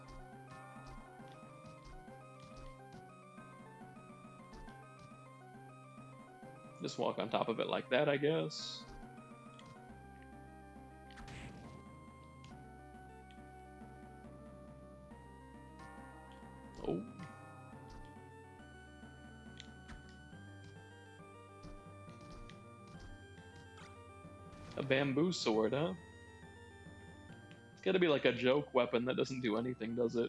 Just walk on top of it like that, I guess. Oh. A bamboo sword, huh? It's gotta be like a joke weapon that doesn't do anything, does it?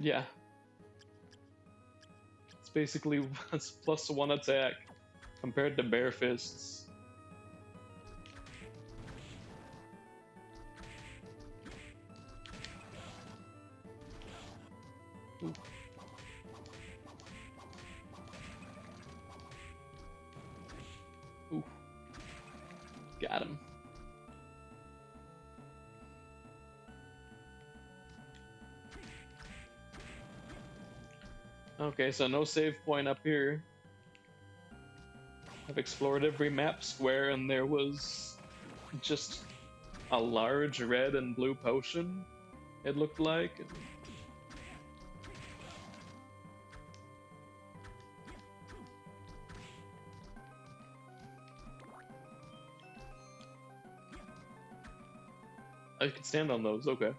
Yeah. It's basically it's +1 attack compared to bare fists. Ooh. Ooh. Got him. Okay, so no save point up here. I've explored every map square and there was just a large red and blue potion, it looked like. I can stand on those, okay.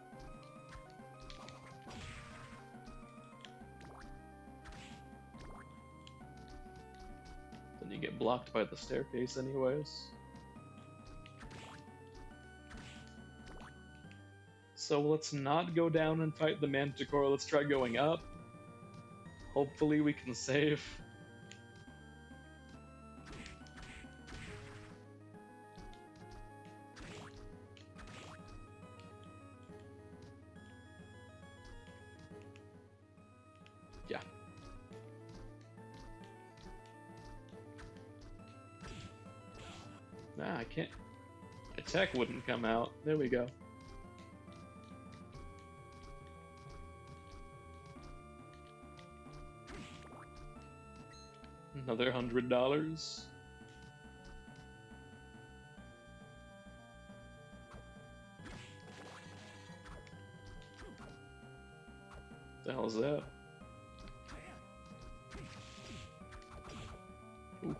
Then you get blocked by the staircase anyways. So let's not go down and fight the Manticore, let's try going up. Hopefully we can save. Yeah. Nah, I can't. Attack wouldn't come out. There we go. Another $100. The hell is that? Ooh.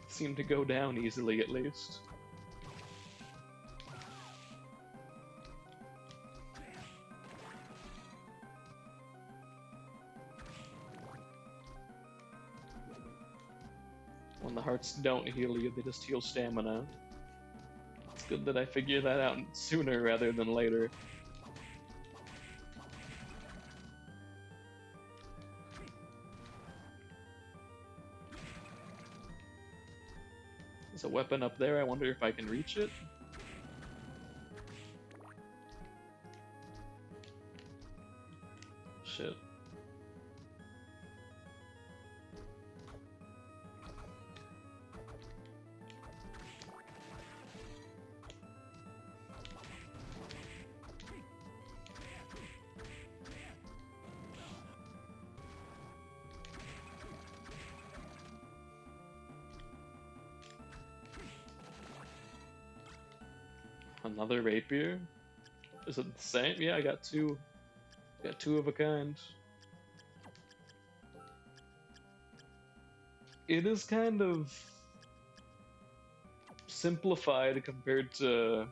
Seemed to go down easily at least. When the hearts don't heal you, they just heal stamina. It's good that I figured that out sooner rather than later. There's a weapon up there, I wonder if I can reach it? Shit. Another rapier? Is it the same? Yeah, I got two. Got two of a kind. It is kind of simplified compared to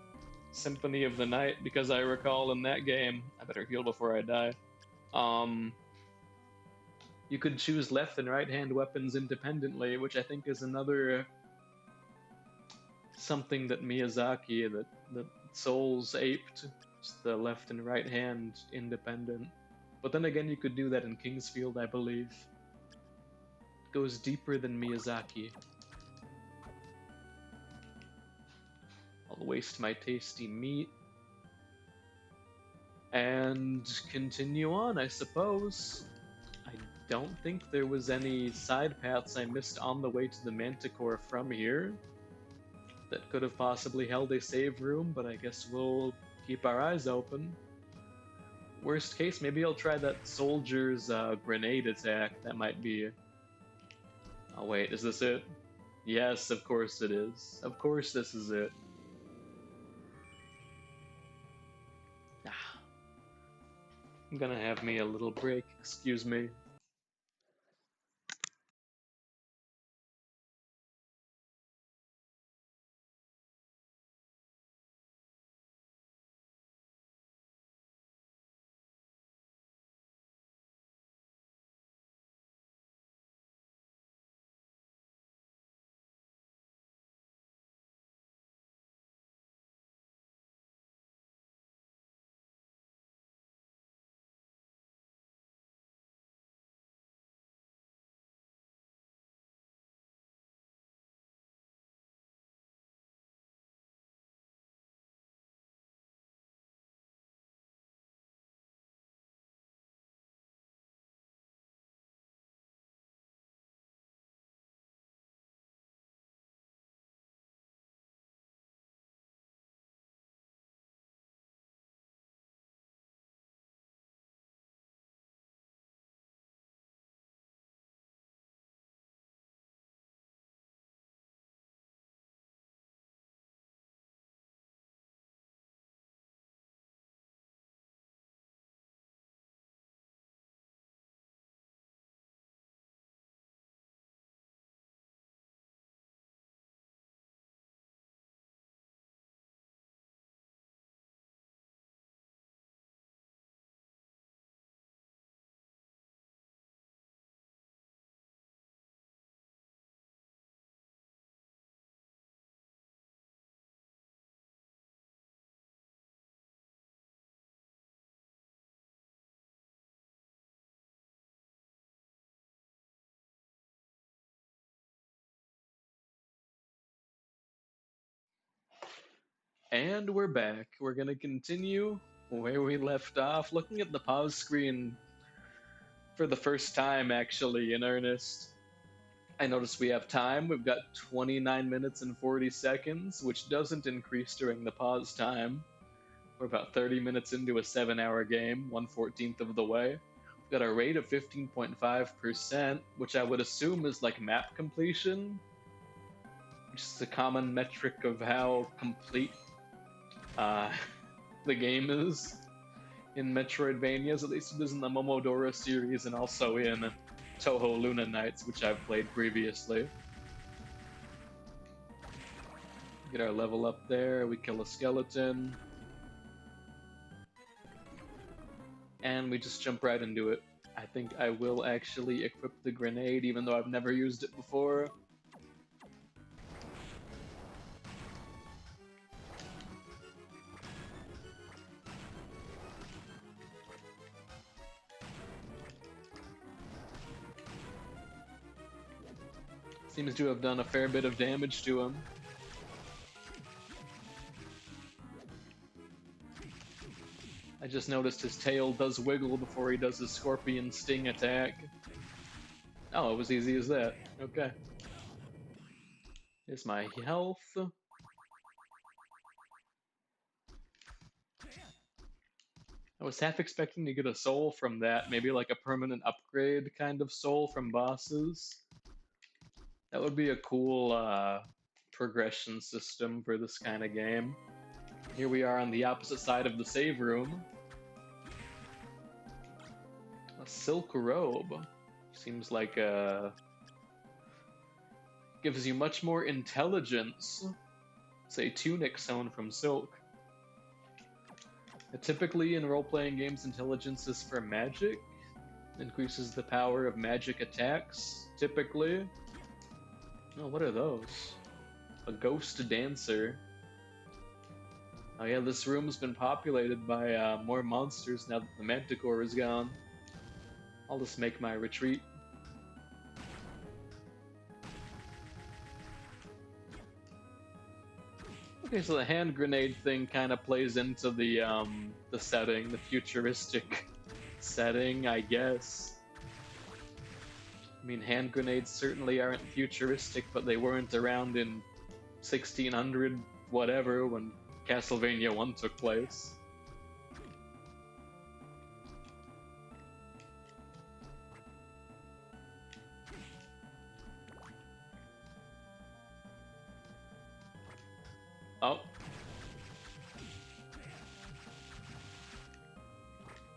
Symphony of the Night because I recall in that game, I better heal before I die. Um, you could choose left and right hand weapons independently, which I think is another something that Miyazaki, that Souls aped, just the left and right hand independent. But then again, you could do that in Kingsfield, I believe. It goes deeper than Miyazaki. I'll waste my tasty meat and continue on, I suppose. I don't think there was any side paths I missed on the way to the Manticore from here that could have possibly held a save room, but I guess we'll keep our eyes open. Worst case, maybe I'll try that soldier's grenade attack. That might be. Oh, wait, is this it? Yes, of course it is. Of course, this is it. Ah, I'm gonna have me a little break, excuse me. And we're back. We're gonna continue where we left off, looking at the pause screen for the first time, actually, in earnest. I notice we have time. We've got 29 minutes and 40 seconds, which doesn't increase during the pause time. We're about 30 minutes into a 7-hour game, 1/14th of the way. We've got a rate of 15.5%, which I would assume is like map completion, which is a common metric of how complete uh, the game is in Metroidvanias. At least it is in the Momodora series and also in Toho Luna Nights, which I've played previously. Get our level up there, we kill a skeleton. And we just jump right into it. I think I will actually equip the grenade, even though I've never used it before. Seems to have done a fair bit of damage to him. I just noticed his tail does wiggle before he does his scorpion sting attack. Oh, it was easy as that. Okay. Here's my health. I was half expecting to get a soul from that, maybe like a permanent upgrade kind of soul from bosses. That would be a cool progression system for this kind of game. Here we are on the opposite side of the save room. A silk robe. Seems like gives you much more intelligence. Say tunic sewn from silk. Typically in role-playing games, intelligence is for magic. Increases the power of magic attacks, typically. Oh, what are those? A ghost dancer. Oh yeah, this room's been populated by more monsters now that the Manticore is gone. I'll just make my retreat. Okay, so the hand grenade thing kind of plays into the setting, the futuristic setting, I guess. I mean, hand grenades certainly aren't futuristic, but they weren't around in 1600 whatever when Castlevania 1 took place. Oh.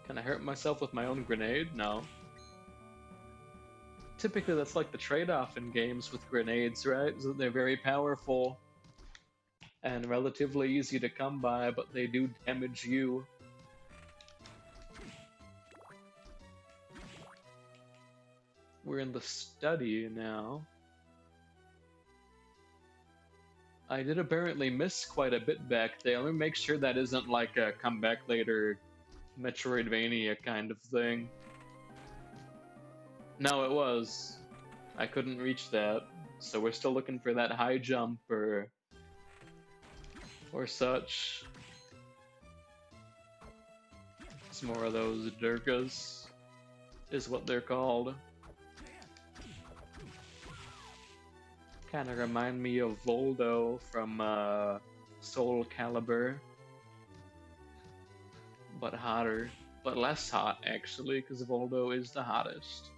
Can I hurt myself with my own grenade? No. Typically, that's like the trade-off in games with grenades, right? Is that they're very powerful and relatively easy to come by, but they do damage you. We're in the study now. I did apparently miss quite a bit back there. Let me make sure that isn't like a come back later Metroidvania kind of thing. No, it was. I couldn't reach that. So we're still looking for that high jump or such. It's more of those Durgas, is what they're called. Kind of remind me of Voldo from Soul Calibur, but hotter, but less hot actually, because Voldo is the hottest.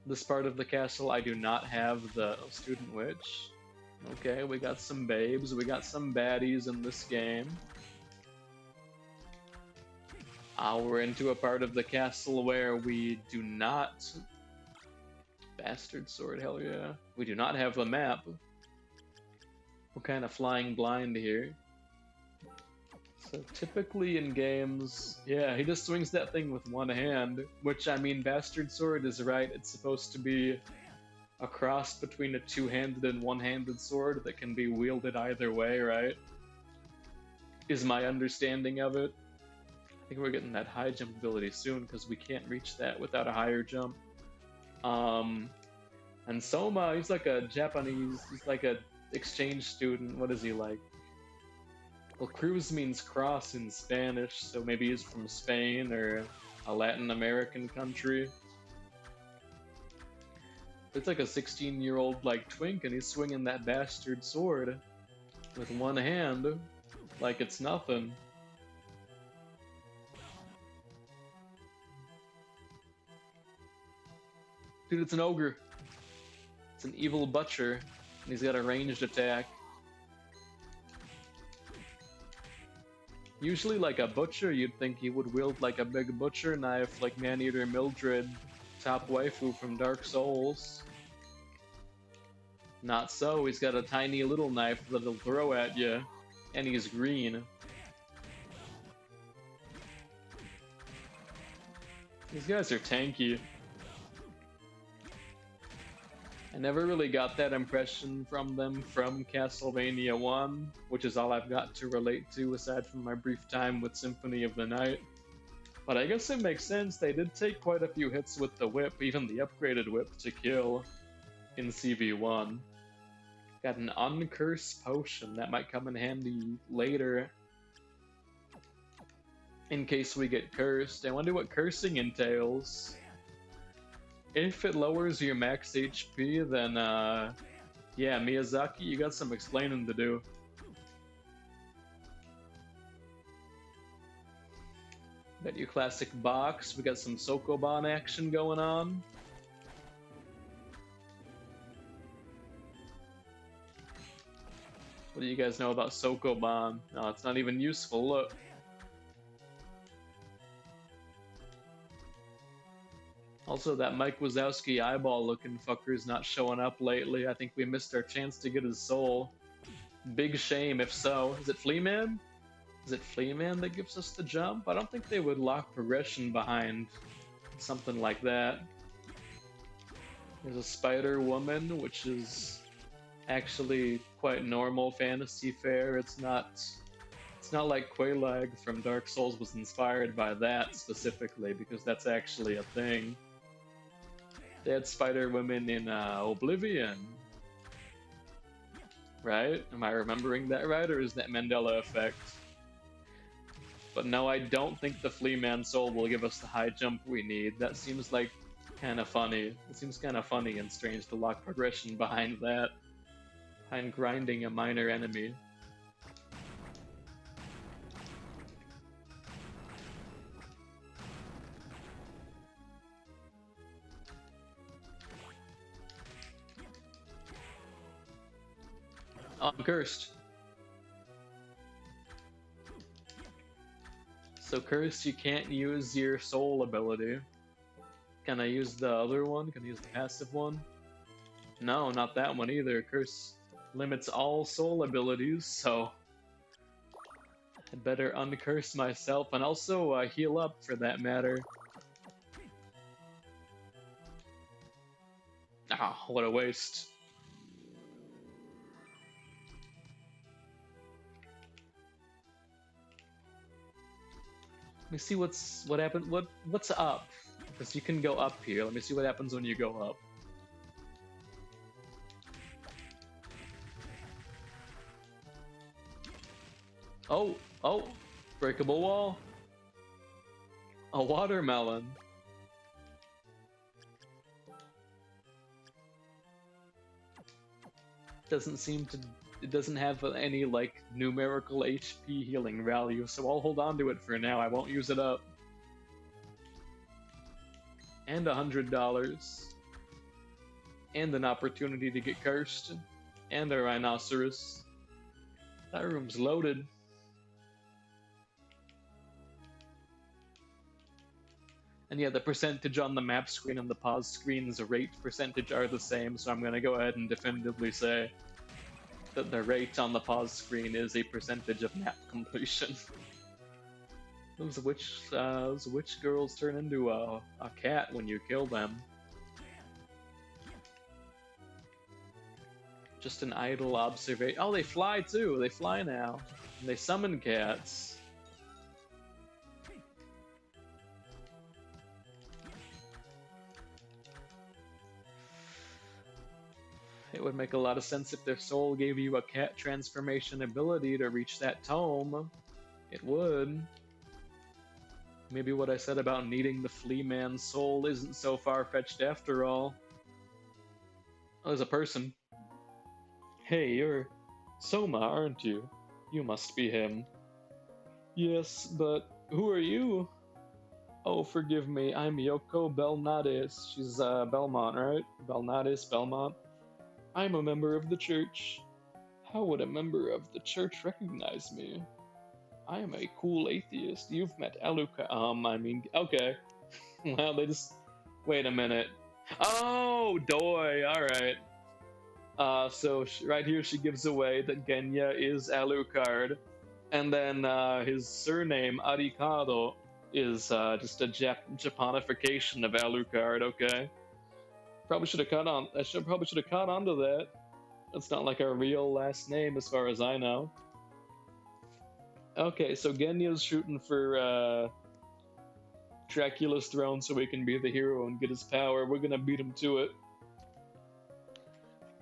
This part of the castle, I do not have the student witch. Okay, we got some babes, we got some baddies in this game. We're into a part of the castle where we do not... Bastard sword, hell yeah. We do not have the map. We're kind of flying blind here. So typically in games, yeah, he just swings that thing with one hand, which, I mean, Bastard Sword is right. It's supposed to be a cross between a two-handed and one-handed sword that can be wielded either way, right? Is my understanding of it. I think we're getting that high jump ability soon, because we can't reach that without a higher jump. And Soma, he's like a Japanese, he's like a exchange student. What is he like Well, cruz means cross in Spanish, so maybe he's from Spain or a Latin American country. It's like a 16-year-old like twink, and he's swinging that bastard sword with one hand like it's nothing. Dude, it's an ogre. It's an evil butcher, and he's got a ranged attack. Usually, like a butcher, you'd think he would wield like a big butcher knife like Maneater Mildred, top waifu from Dark Souls. Not so, he's got a tiny little knife that'll throw at you, and he's green. These guys are tanky. I never really got that impression from them from Castlevania 1, which is all I've got to relate to aside from my brief time with Symphony of the Night. But I guess it makes sense, they did take quite a few hits with the whip, even the upgraded whip, to kill in CV1. Got an uncursed potion, that might come in handy later in case we get cursed. I wonder what cursing entails. If it lowers your max HP, then, yeah, Miyazaki, you got some explaining to do. Got your classic box, we got some Sokoban action going on. What do you guys know about Sokoban? No, it's not even useful, look. Also, that Mike Wazowski eyeball-looking fucker's not showing up lately. I think we missed our chance to get his soul. Big shame if so. Is it Fleaman? Is it Fleaman that gives us the jump? I don't think they would lock progression behind something like that. There's a Spider Woman, which is actually quite normal fantasy fare. It's not like Quelaag from Dark Souls was inspired by that specifically, because that's actually a thing. They had Spider Women in Oblivion, right? Am I remembering that right, or is that Mandela effect? But no, I don't think the Fleaman soul will give us the high jump we need. That seems like kind of funny. It seems kind of funny and strange to lock progression behind that, behind grinding a minor enemy. Oh, I'm cursed. So cursed, you can't use your soul ability. Can I use the other one? Can I use the passive one? No, not that one either. Curse limits all soul abilities, so I'd better uncurse myself and also heal up for that matter. Ah, what a waste. Let me see what happened. What's up? Because you can go up here. Let me see what happens when you go up. Oh, breakable wall. A watermelon. It doesn't have any like numerical HP healing value, so I'll hold on to it for now. I won't use it up. And $100. And an opportunity to get cursed. And a rhinoceros. That room's loaded. And yeah, the percentage on the map screen and the pause screen's rate percentage are the same, so I'm going to go ahead and definitively say that the rate on the pause screen is a percentage of map completion. Those witch girls turn into a cat when you kill them. Just an idle observation. Oh, they fly too! They fly now. And they summon cats. It would make a lot of sense if their soul gave you a cat transformation ability to reach that tome. It would. Maybe what I said about needing the flea man's soul isn't so far-fetched after all. Oh, there's a person. Hey, you're Soma, aren't you? You must be him. Yes, but who are you? Oh, forgive me, I'm Yoko Belnades. She's Belmont, right? Belnades, Belmont. I'm a member of the church. How would a member of the church recognize me? I am a cool atheist. You've met Aluka. Okay. Well, they just. Wait a minute. Oh, doy. All right. Right here she gives away that Genya is Alucard, and then his surname Arikado is just a Japanification of Alucard. Okay. Probably should have caught on. Probably should have caught onto that. That's not like our real last name, as far as I know. Okay, so Genya's shooting for Dracula's throne so he can be the hero and get his power. We're gonna beat him to it.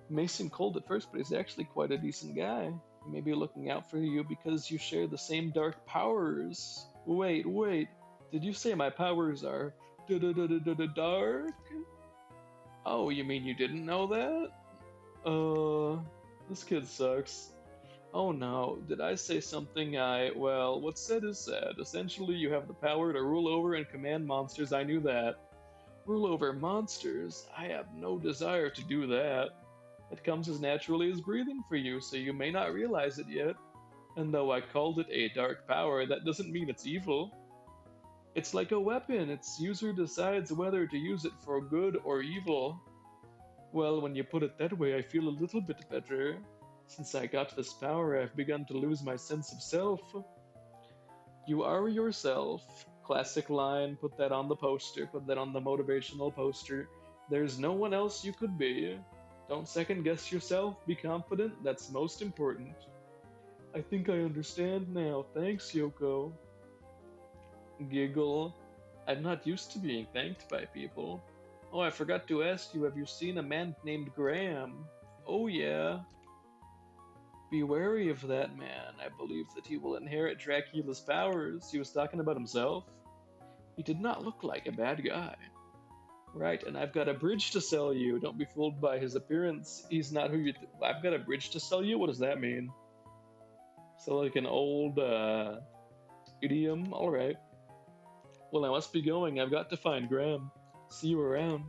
May seem cold at first, but he's actually quite a decent guy. He may be looking out for you because you share the same dark powers. Wait, did you say my powers are dark? Oh, you mean you didn't know that? This kid sucks. Oh no, did I say something well, what's said is said. Essentially, you have the power to rule over and command monsters, I knew that. Rule over monsters? I have no desire to do that. It comes as naturally as breathing for you, so you may not realize it yet. And though I called it a dark power, that doesn't mean it's evil. It's like a weapon, its user decides whether to use it for good or evil. Well, when you put it that way, I feel a little bit better. Since I got this power, I've begun to lose my sense of self. You are yourself. Classic line, put that on the poster, put that on the motivational poster. There's no one else you could be. Don't second guess yourself, be confident, that's most important. I think I understand now, thanks Yoko. Giggle. I'm not used to being thanked by people. Oh, I forgot to ask you, have you seen a man named Graham? Oh yeah. Be wary of that man. I believe that he will inherit Dracula's powers. He was talking about himself. He did not look like a bad guy. Right, and I've got a bridge to sell you. Don't be fooled by his appearance. He's not who you. I've got a bridge to sell you? What does that mean? So, like an old idiom? Alright. Well, I must be going. I've got to find Graham. See you around.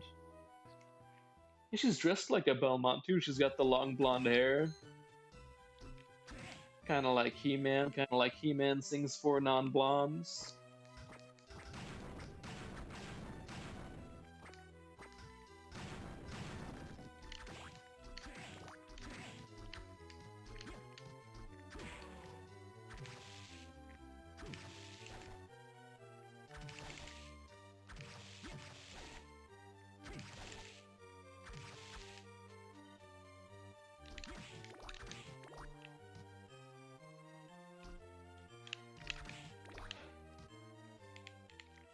Yeah, she's dressed like a Belmont, too. She's got the long blonde hair. Kind of like He-Man. Kind of like He-Man sings for non-blondes.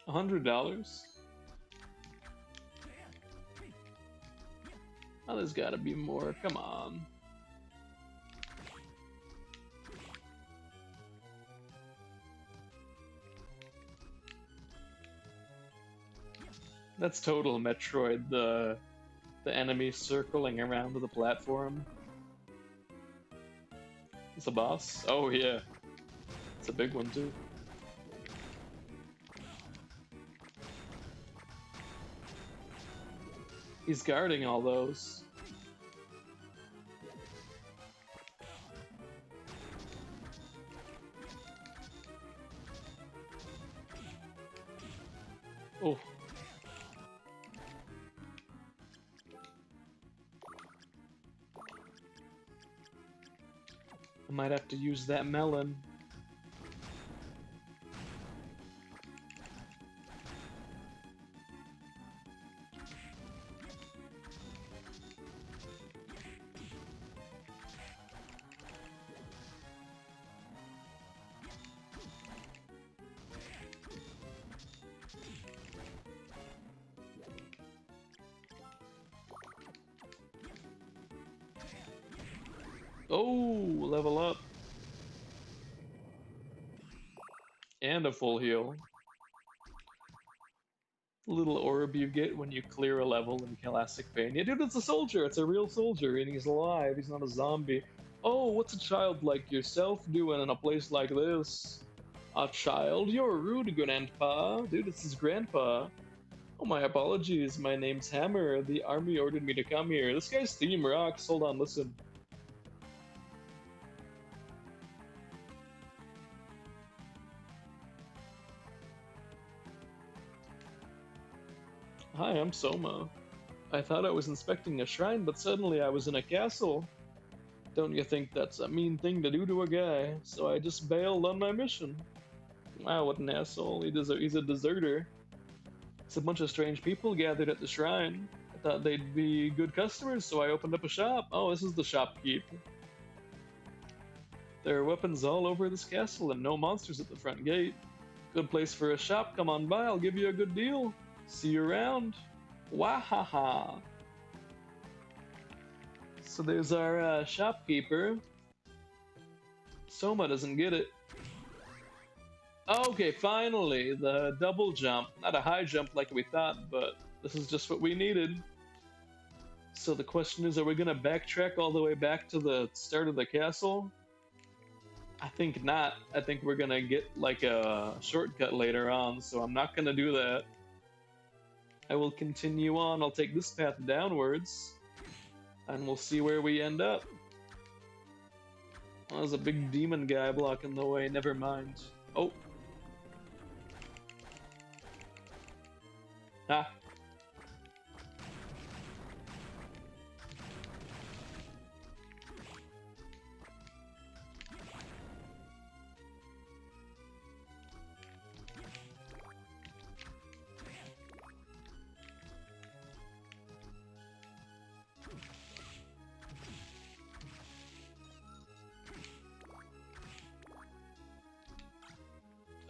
$100? Oh, there's gotta be more. Come on. That's total Metroid, the enemy circling around the platform. It's a boss? Oh yeah. It's a big one too. He's guarding all those. Oh. I might have to use that melon. Oh, level up. And a full heal. Little orb you get when you clear a level in Castlemania. Dude, it's a soldier. It's a real soldier, and he's alive. He's not a zombie. Oh, what's a child like yourself doing in a place like this? A child? You're rude, grandpa. Dude, this is grandpa. Oh, my apologies. My name's Hammer. The army ordered me to come here. This guy's theme rocks. Hold on, listen. Hi, I'm Soma. I thought I was inspecting a shrine, but suddenly I was in a castle. Don't you think that's a mean thing to do to a guy? So I just bailed on my mission. Wow, what an asshole. He's a deserter. It's a bunch of strange people gathered at the shrine. I thought they'd be good customers, so I opened up a shop. Oh, this is the shopkeep. There are weapons all over this castle and no monsters at the front gate. Good place for a shop. Come on by, I'll give you a good deal. See you around. Wahaha. So there's our shopkeeper. Soma doesn't get it. Okay, finally, the double jump. Not a high jump like we thought, but this is just what we needed. So the question is, are we gonna backtrack all the way back to the start of the castle? I think not. I think we're gonna get like a shortcut later on, so I'm not gonna do that. I will continue on. I'll take this path downwards, and we'll see where we end up. Oh, there's a big demon guy blocking the way. Never mind. Oh. Ah.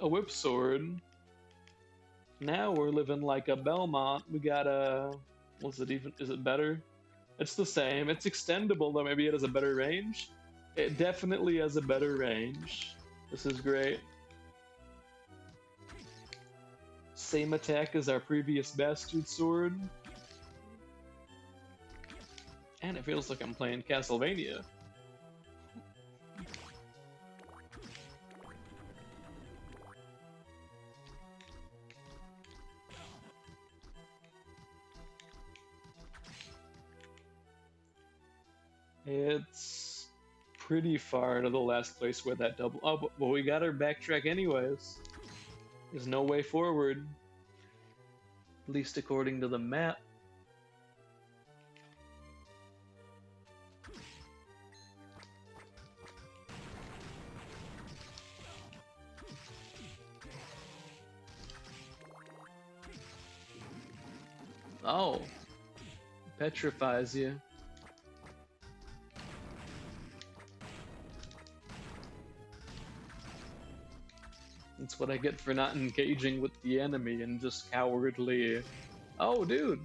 A whip sword. Now we're living like a Belmont. We got a. Was it even? Is it better? It's the same. It's extendable, though maybe it has a better range. It definitely has a better range. This is great. Same attack as our previous Bastard Sword. And it feels like I'm playing Castlemania. It's pretty far to the last place where that double. Oh, but we gotta backtrack anyways. There's no way forward. At least according to the map. Oh. Petrifies you. That's what I get for not engaging with the enemy and just cowardly. Oh, dude.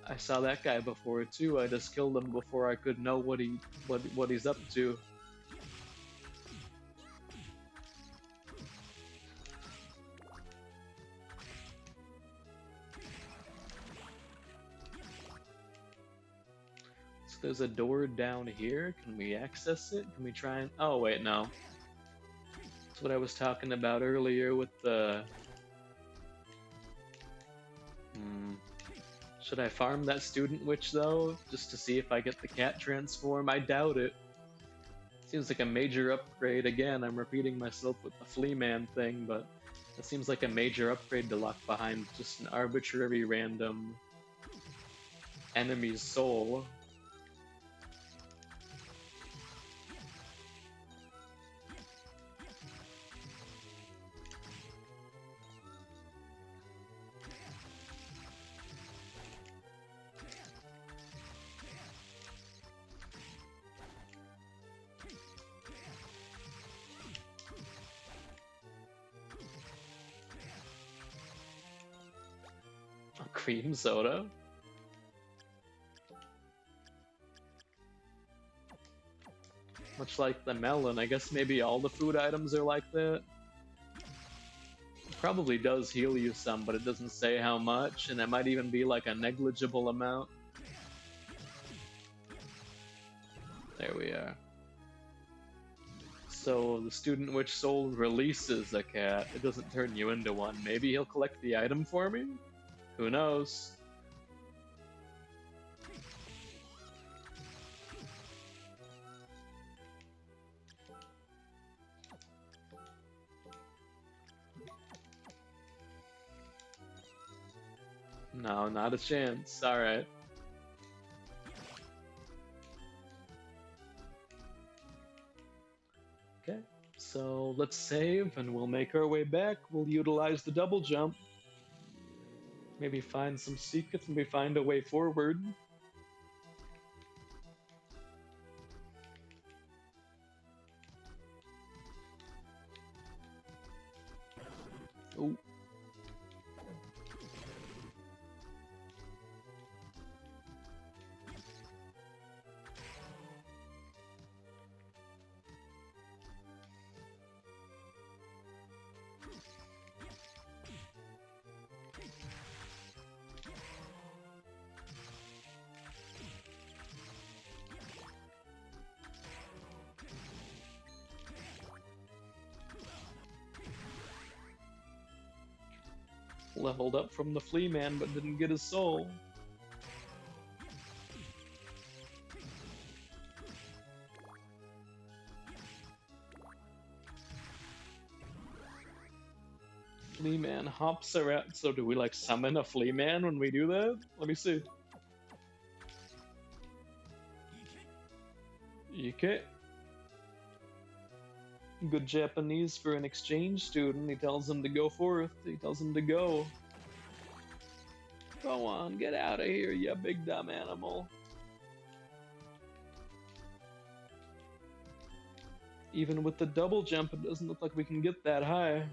I saw that guy before too. I just killed him before I could know what he's up to. So there's a door down here. Can we access it? Can we try and? Oh wait, no. That's what I was talking about earlier with the. Should I farm that student witch though, just to see if I get the cat transform? I doubt it. Seems like a major upgrade. Again, I'm repeating myself with the flea man thing, but it seems like a major upgrade to lock behind just an arbitrary random enemy's soul. A cream soda? Much like the melon, I guess maybe all the food items are like that. It probably does heal you some, but it doesn't say how much, and it might even be like a negligible amount. There we are. So the student which sold releases a cat. It doesn't turn you into one. Maybe he'll collect the item for me? Who knows? No, not a chance. Alright. Okay, so let's save and we'll make our way back. We'll utilize the double jump. Maybe find some secrets, maybe find a way forward. Oh. Leveled up from the flea man, but didn't get his soul. Flea man hops around. So do we like summon a flea man when we do that? Let me see. Okay. Good Japanese for an exchange student. He tells him to go forth. He tells him to go. Go on, get out of here, you big dumb animal. Even with the double jump, it doesn't look like we can get that high.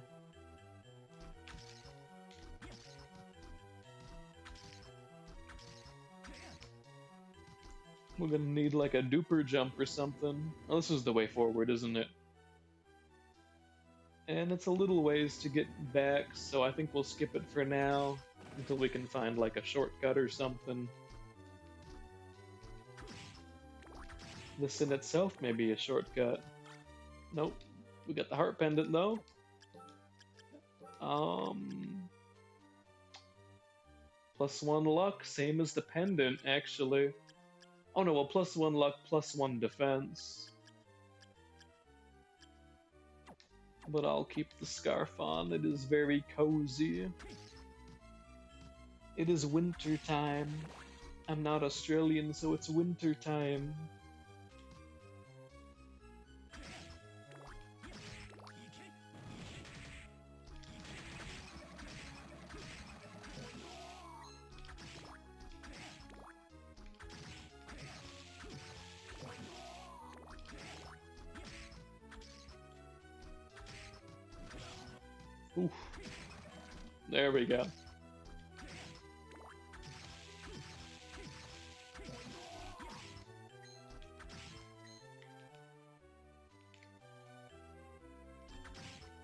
We're gonna need like a duper jump or something. Oh, this is the way forward, isn't it? And it's a little ways to get back, so I think we'll skip it for now until we can find like a shortcut or something. This in itself may be a shortcut. Nope. We got the heart pendant though. +1 luck, same as the pendant actually. Oh no, well, +1 luck, +1 defense. But I'll keep the scarf on, it is very cozy. It is winter time. I'm not Australian, so it's winter time. Oof. There we go.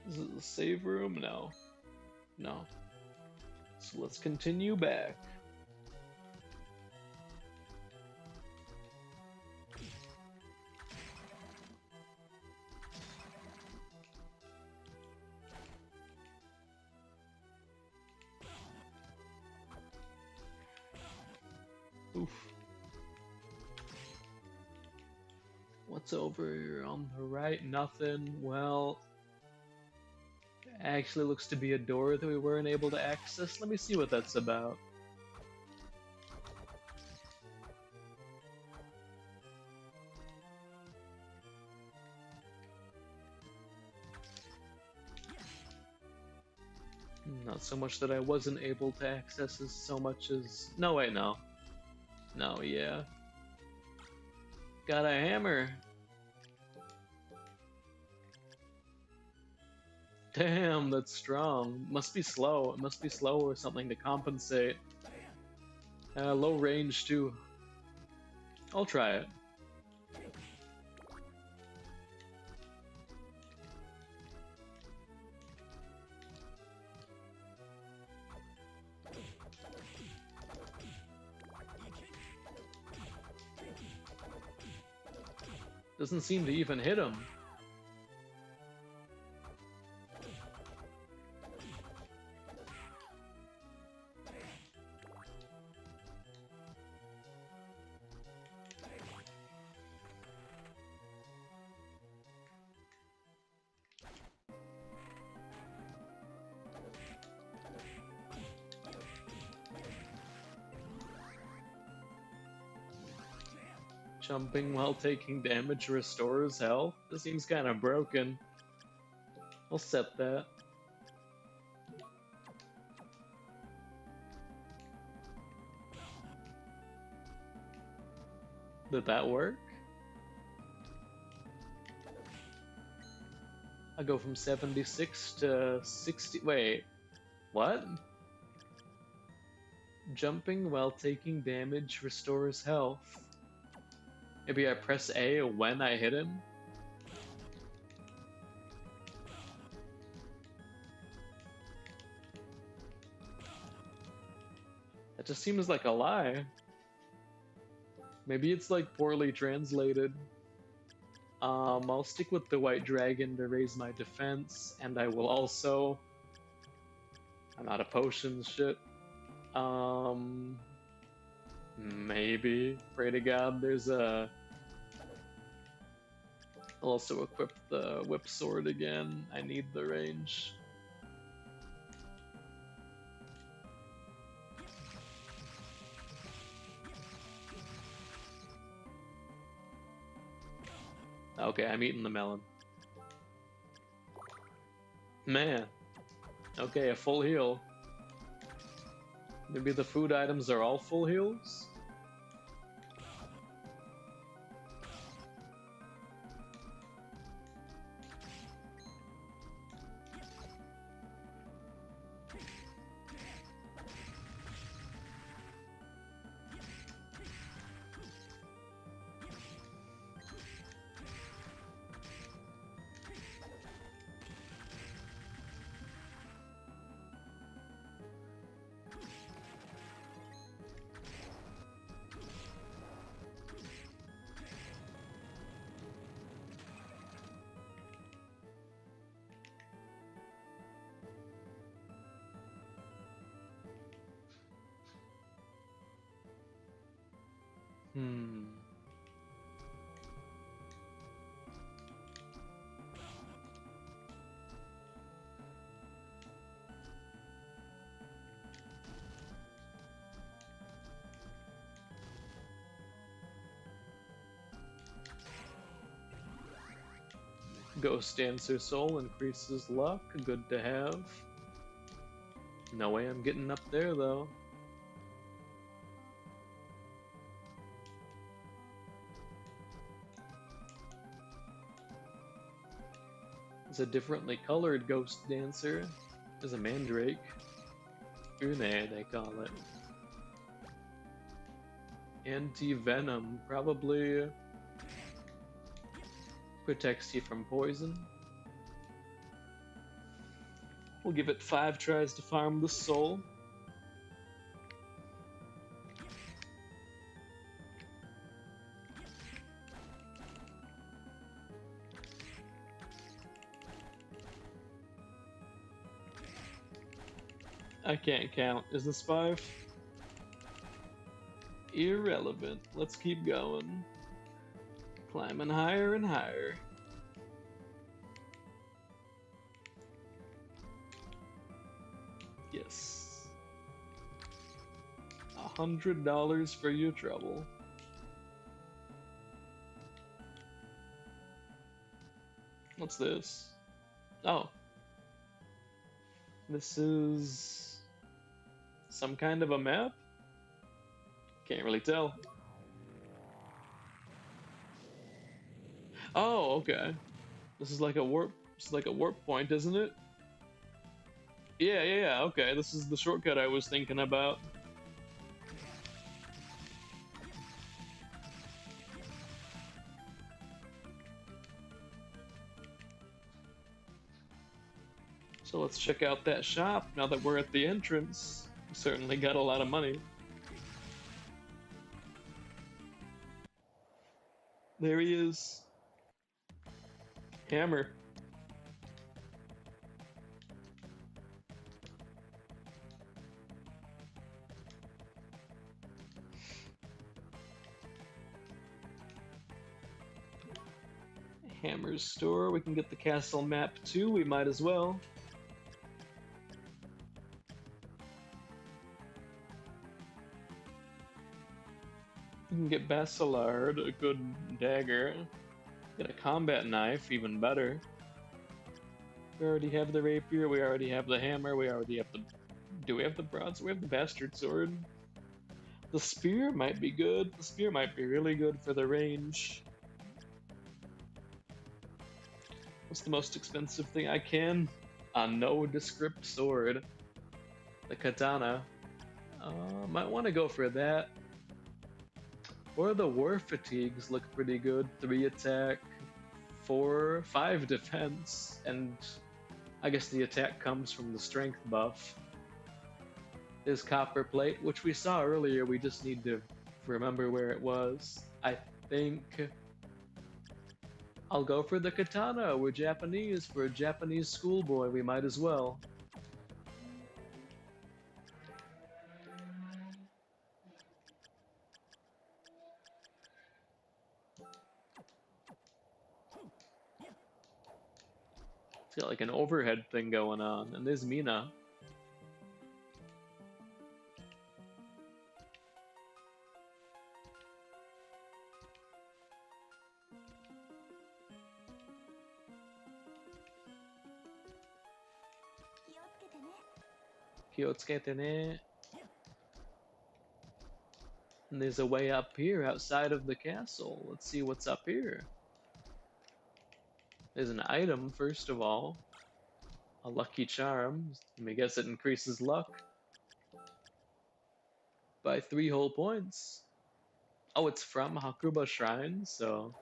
Is it the save room? No. No. So let's continue back. Oof. What's over on the right? Nothing. Well, actually looks to be a door that we weren't able to access. Let me see what that's about. Not so much that I wasn't able to access as so much as... No, wait, no. No, yeah. Got a hammer. Damn, that's strong. Must be slow. It must be slow or something to compensate. Low range too. I'll try it. Doesn't seem to even hit him. Jumping while taking damage restores health? This seems kind of broken. I'll set that. Did that work? I go from 76 to 60. Wait, what? Jumping while taking damage restores health. Maybe I press A when I hit him? That just seems like a lie. Maybe it's like poorly translated. I'll stick with the white dragon to raise my defense, and I will also... I'm out of potions, shit. Maybe. Pray to God there's a... I'll also equip the whip sword again. I need the range. Okay, I'm eating the melon. Man. Okay, a full heal. Maybe the food items are all full heals? Ghost Dancer Soul increases luck, good to have. No way I'm getting up there though. It's a differently colored Ghost Dancer. There's a Mandrake. Une, they call it. Anti-Venom, probably protects you from poison. We'll give it 5 tries to farm the soul. I can't count. Is this 5? Irrelevant. Let's keep going. Climbing higher and higher. Yes. $100 for your trouble. What's this? Oh. This is some kind of a map? Can't really tell. Oh, okay. This is like a warp. It's like a warp point, isn't it? Yeah. Okay, this is the shortcut I was thinking about. So let's check out that shop now that we're at the entrance. We certainly got a lot of money. There he is. Hammer. Hammer's store. We can get the castle map too. We might as well. We can get Basilard, a good dagger. Get a combat knife, even better. We already have the rapier, we already have the hammer, we already have the... Do we have the broadsword? We have the bastard sword. The spear might be good. The spear might be really good for the range. What's the most expensive thing I can? A nondescript sword. The katana. Might want to go for that. Or the war fatigues look pretty good. 3 attack, 5 defense, and I guess the attack comes from the strength buff. Is copper plate, which we saw earlier, we just need to remember where it was. I think I'll go for the katana. We're Japanese. For a Japanese schoolboy, we might as well. It's got like an overhead thing going on, and there's Mina. Kyotsukete ne. And there's a way up here outside of the castle. Let's see what's up here. There's an item, first of all. A lucky charm. I guess it increases luck by 3 whole points. Oh, it's from Hakuba Shrine, so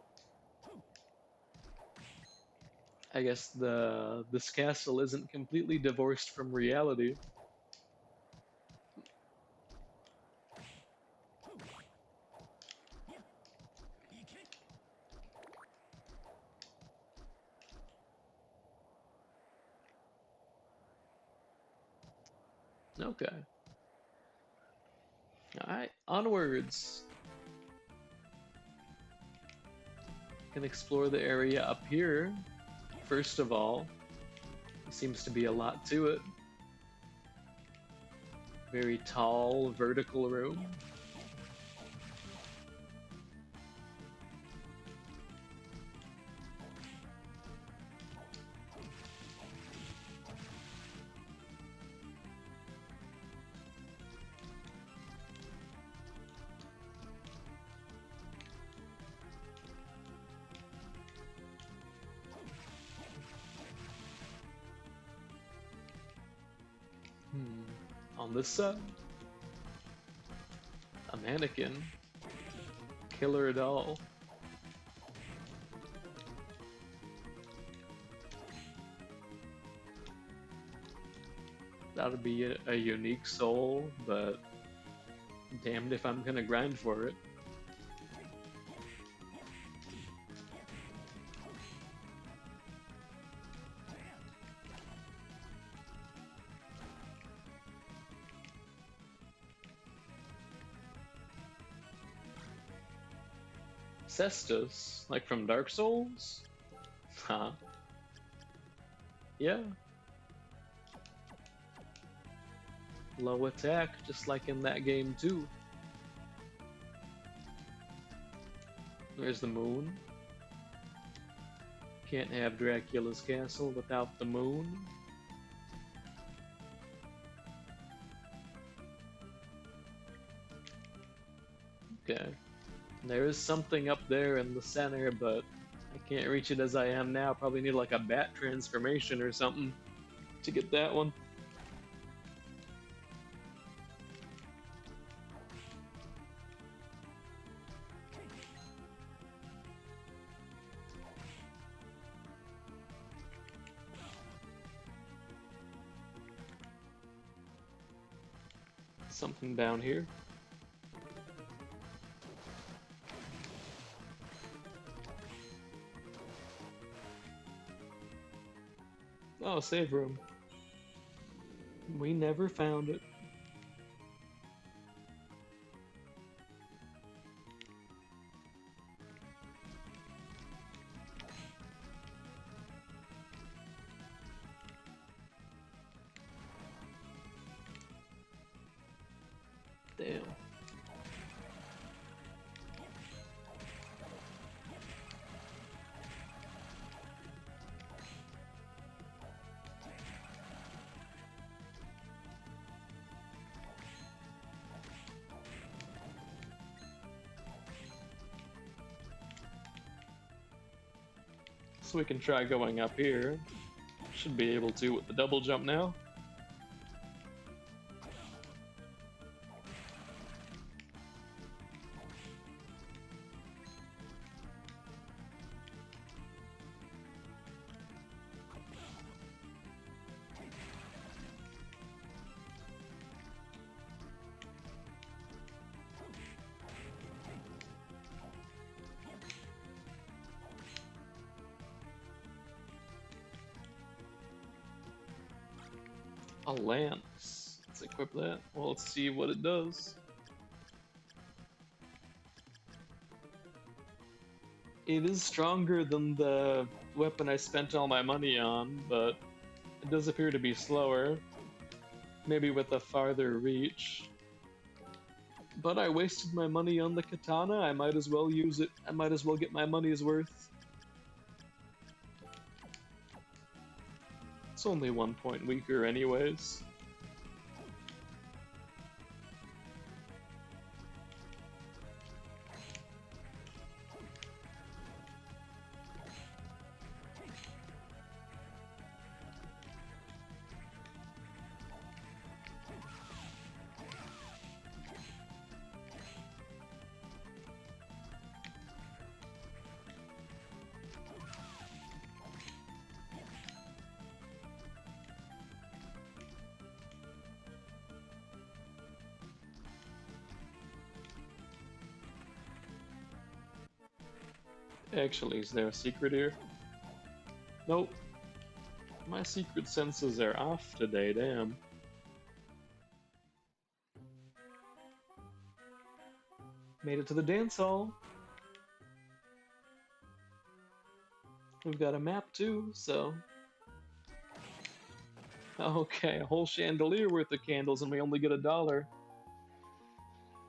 I guess this castle isn't completely divorced from reality. Okay. Alright, onwards. Can explore the area up here. First of all, there seems to be a lot to it. Very tall, vertical room. On this side, a mannequin. Killer doll. That would be a unique soul, but damned if I'm gonna grind for it. Cestus, like from Dark Souls? Huh. Yeah. Low attack, just like in that game too. There's the moon. Can't have Dracula's castle without the moon. Okay. There is something up there in the center, but I can't reach it as I am now. Probably need like a bat transformation or something to get that one. Something down here. Oh, save room. We never found it. Damn. So we can try going up here. Should be able to with the double jump now. A lance. Let's equip that. Well, let's see what it does. It is stronger than the weapon I spent all my money on, but it does appear to be slower. Maybe with a farther reach. But I wasted my money on the katana, I might as well use it. I might as well get my money's worth. It's only 1 point weaker anyways. Actually, is there a secret here? Nope. My secret senses are off today, damn. Made it to the dance hall. We've got a map too, so... Okay, a whole chandelier worth of candles and we only get $1.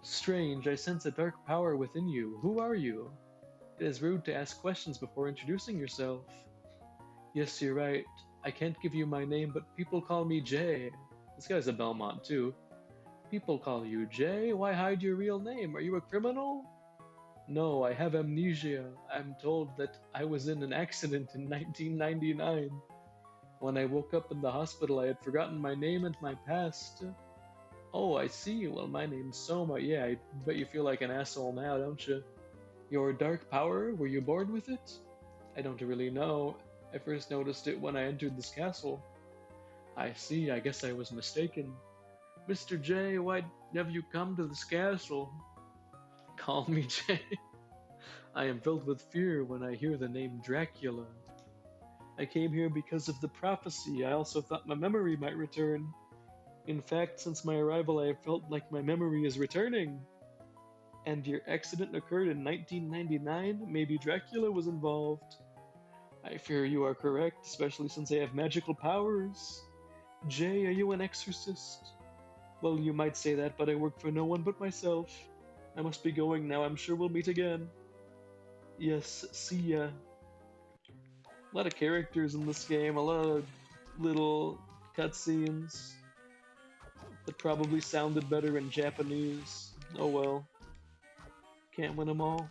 Strange, I sense a dark power within you. Who are you? It is rude to ask questions before introducing yourself. Yes, you're right. I can't give you my name, but people call me Jay. This guy's a Belmont, too. People call you Jay? Why hide your real name? Are you a criminal? No, I have amnesia. I'm told that I was in an accident in 1999. When I woke up in the hospital, I had forgotten my name and my past. Oh, I see. Well, my name's Soma. Yeah, I bet you feel like an asshole now, don't you? Your dark power? Were you born with it? I don't really know. I first noticed it when I entered this castle. I see. I guess I was mistaken. Mr. J, why have you come to this castle? Call me J. I am filled with fear when I hear the name Dracula. I came here because of the prophecy. I also thought my memory might return. In fact, since my arrival, I have felt like my memory is returning. And your accident occurred in 1999? Maybe Dracula was involved. I fear you are correct, especially since I have magical powers. Jay, are you an exorcist? Well, you might say that, but I work for no one but myself. I must be going now. I'm sure we'll meet again. Yes, see ya. A lot of characters in this game, a lot of little cutscenes that probably sounded better in Japanese. Oh well. Can't win them all.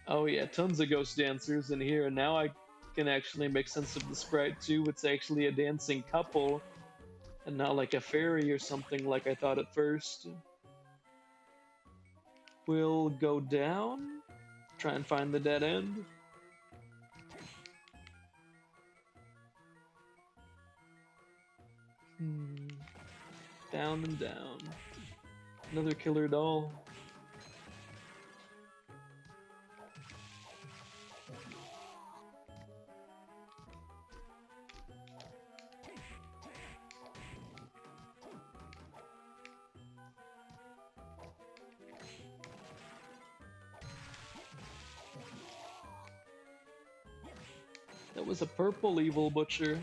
Oh yeah, tons of ghost dancers in here, and now I can actually make sense of the sprite too. It's actually a dancing couple, and not like a fairy or something like I thought at first. We'll go down, try and find the dead end. Down and down. Another killer doll. It was a purple evil butcher.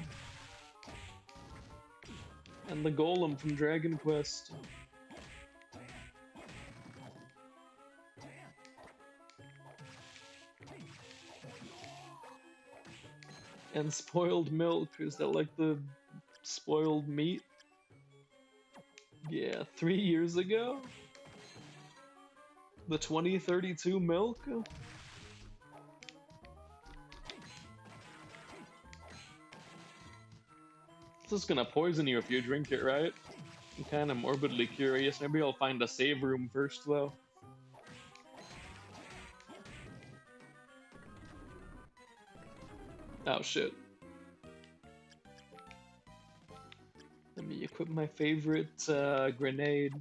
And the golem from Dragon Quest. And spoiled milk. Is that like the spoiled meat? Yeah, 3 years ago? The 2032 milk? This is gonna poison you if you drink it, right? I'm kind of morbidly curious. Maybe I'll find a save room first, though. Oh, shit. Let me equip my favorite grenade.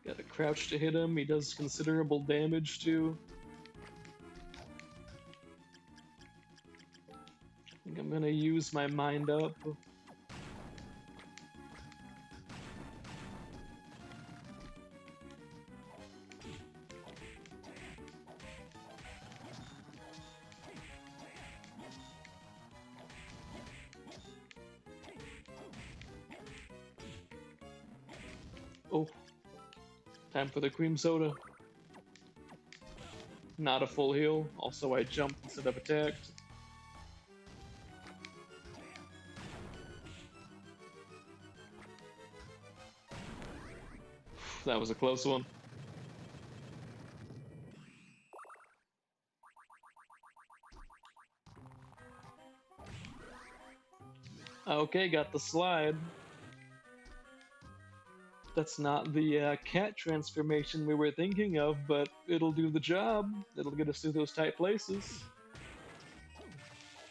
Gotta crouch to hit him. He does considerable damage, too. I think I'm gonna use my mind up. Oh. Time for the cream soda. Not a full heal. Also, I jumped instead of attacked. That was a close one. Okay, got the slide. That's not the cat transformation we were thinking of, but it'll do the job. It'll get us through those tight places.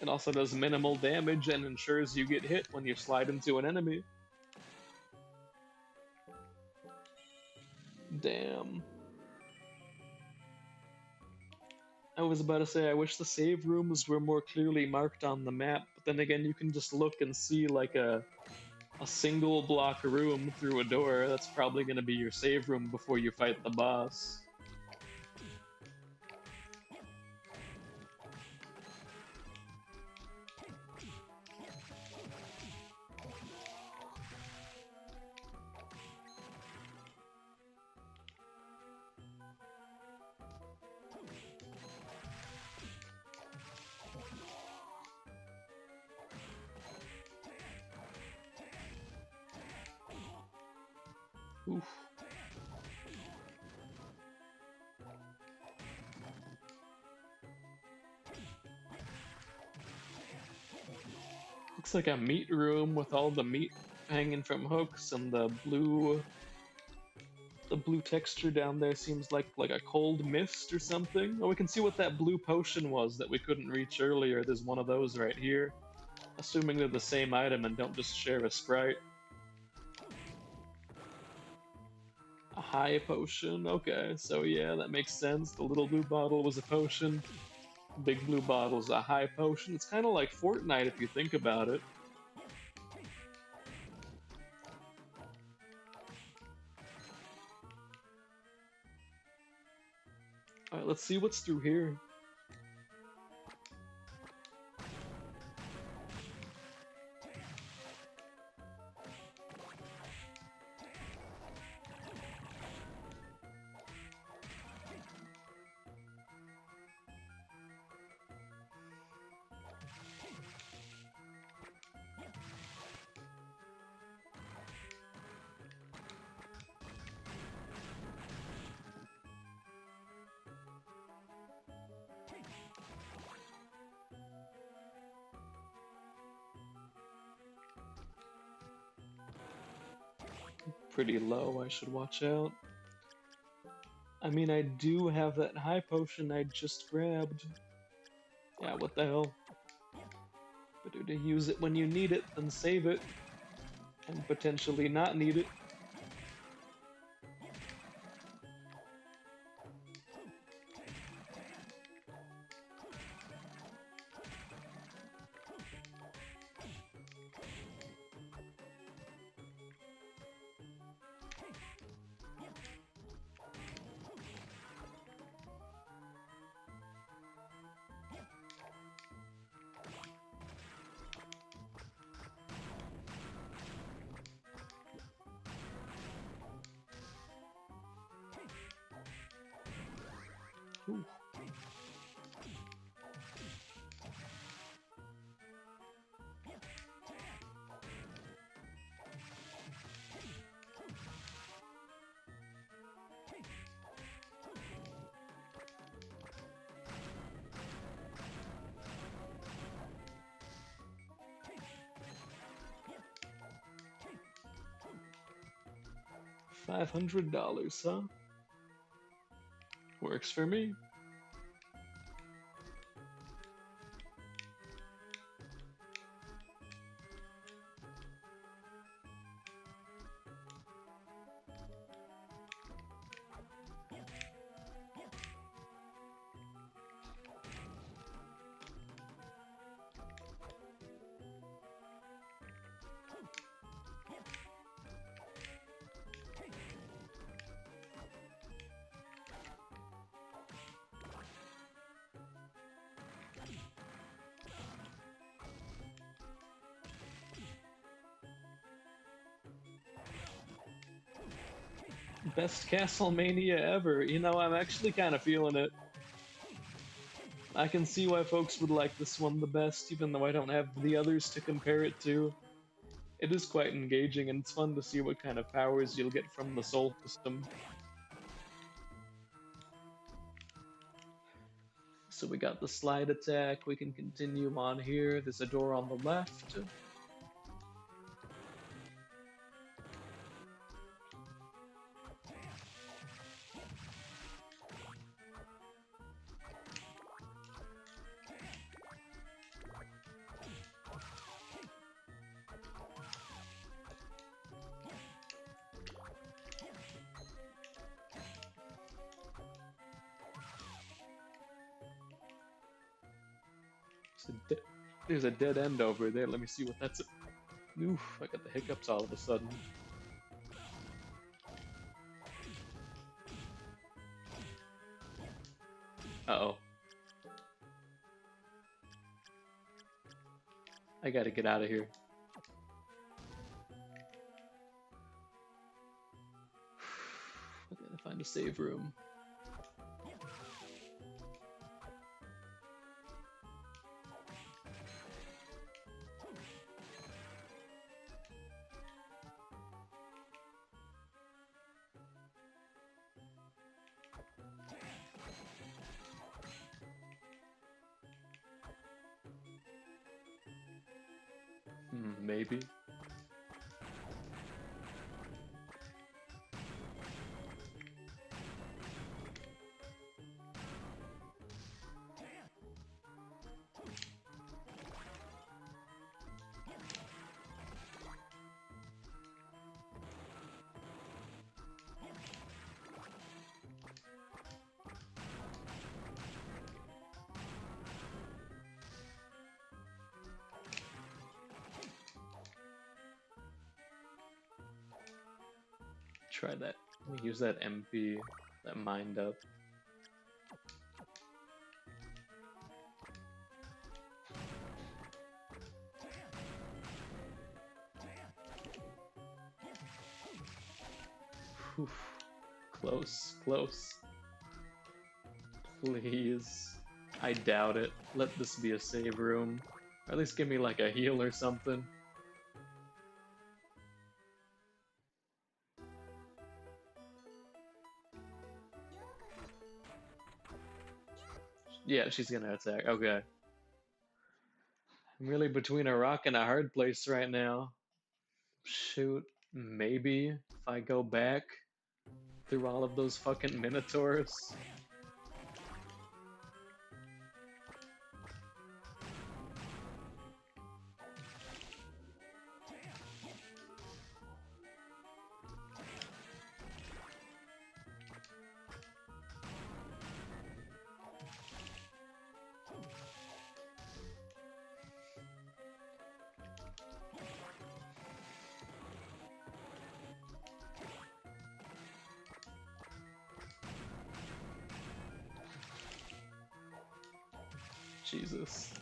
It also does minimal damage and ensures you get hit when you slide into an enemy. Damn. I was about to say, I wish the save rooms were more clearly marked on the map, but then again, you can just look and see like a single block room through a door. That's probably going to be your save room before you fight the boss. Oof. Looks like a meat room with all the meat hanging from hooks, and the blue texture down there seems like a cold mist or something. Oh, we can see what that blue potion was that we couldn't reach earlier. There's one of those right here. Assuming they're the same item and don't just share a sprite. A high potion, okay, so yeah, that makes sense. The little blue bottle was a potion. Big blue bottle's a high potion. It's kind of like Fortnite if you think about it. Alright, let's see what's through here. Pretty low, I should watch out. I mean, I do have that high potion I just grabbed. Yeah, what the hell? Better to use it when you need it than save it. And potentially not need it. Ooh. $500, huh? Works for me. Best Castlemania ever. You know, I'm actually kind of feeling it. I can see why folks would like this one the best, even though I don't have the others to compare it to. It is quite engaging, and it's fun to see what kind of powers you'll get from the soul system. So we got the slide attack, we can continue on here. There's a door on the left. There's a dead end over there. Let me see what that's. Oof, I got the hiccups all of a sudden. Uh-oh. I gotta get out of here. I gotta find a save room. Maybe. Try that. Let me use that MP, that mind up. Whew. Close, close. Please. I doubt it. Let this be a save room. Or at least give me like a heal or something. Yeah, she's gonna attack. Okay. I'm really between a rock and a hard place right now. Shoot, maybe if I go back through all of those fucking minotaurs. Jesus.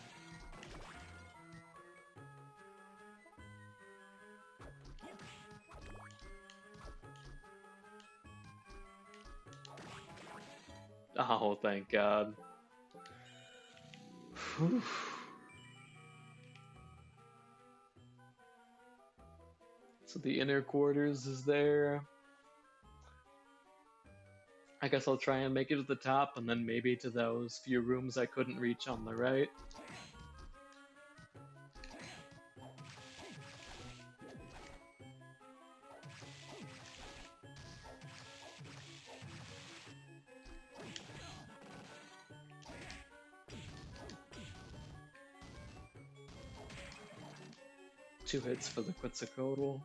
Oh, thank God. Whew. So the inner quarters is there. I guess I'll try and make it to the top and then maybe to those few rooms I couldn't reach on the right. Two hits for the Quetzalcoatl.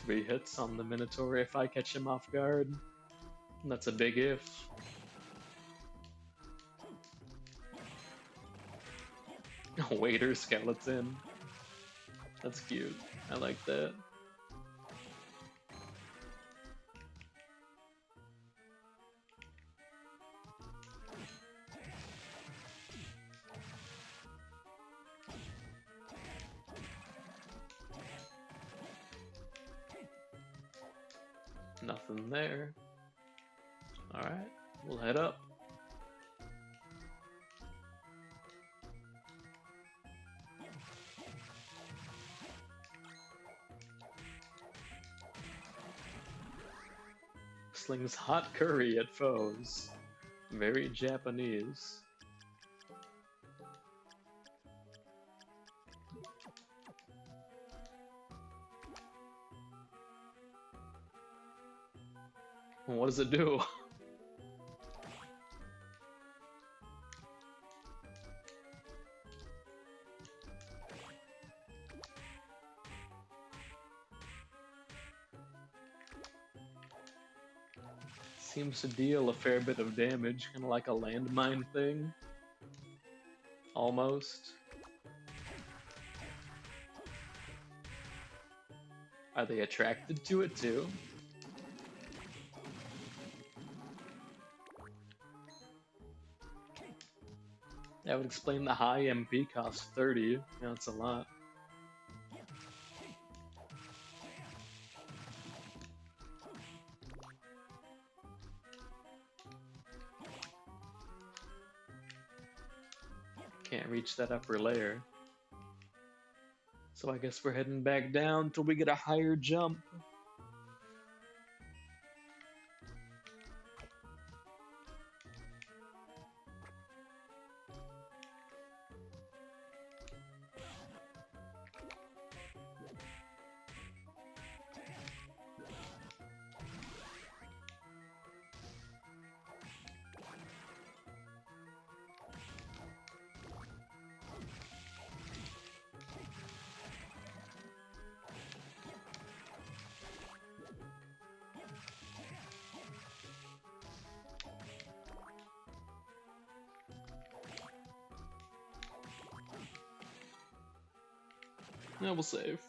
3 hits on the Minotaur if I catch him off guard. And that's a big if. Waiter skeleton. That's cute. I like that. Nothing there. Alright, we'll head up. Slings hot curry at foes. Very Japanese. What does it do? Seems to deal a fair bit of damage, kind of like a landmine thing. Almost. Are they attracted to it too? That would explain the high MP cost 30. Yeah, that's a lot. Can't reach that upper layer. So I guess we're heading back down till we get a higher jump. Yeah, we'll save.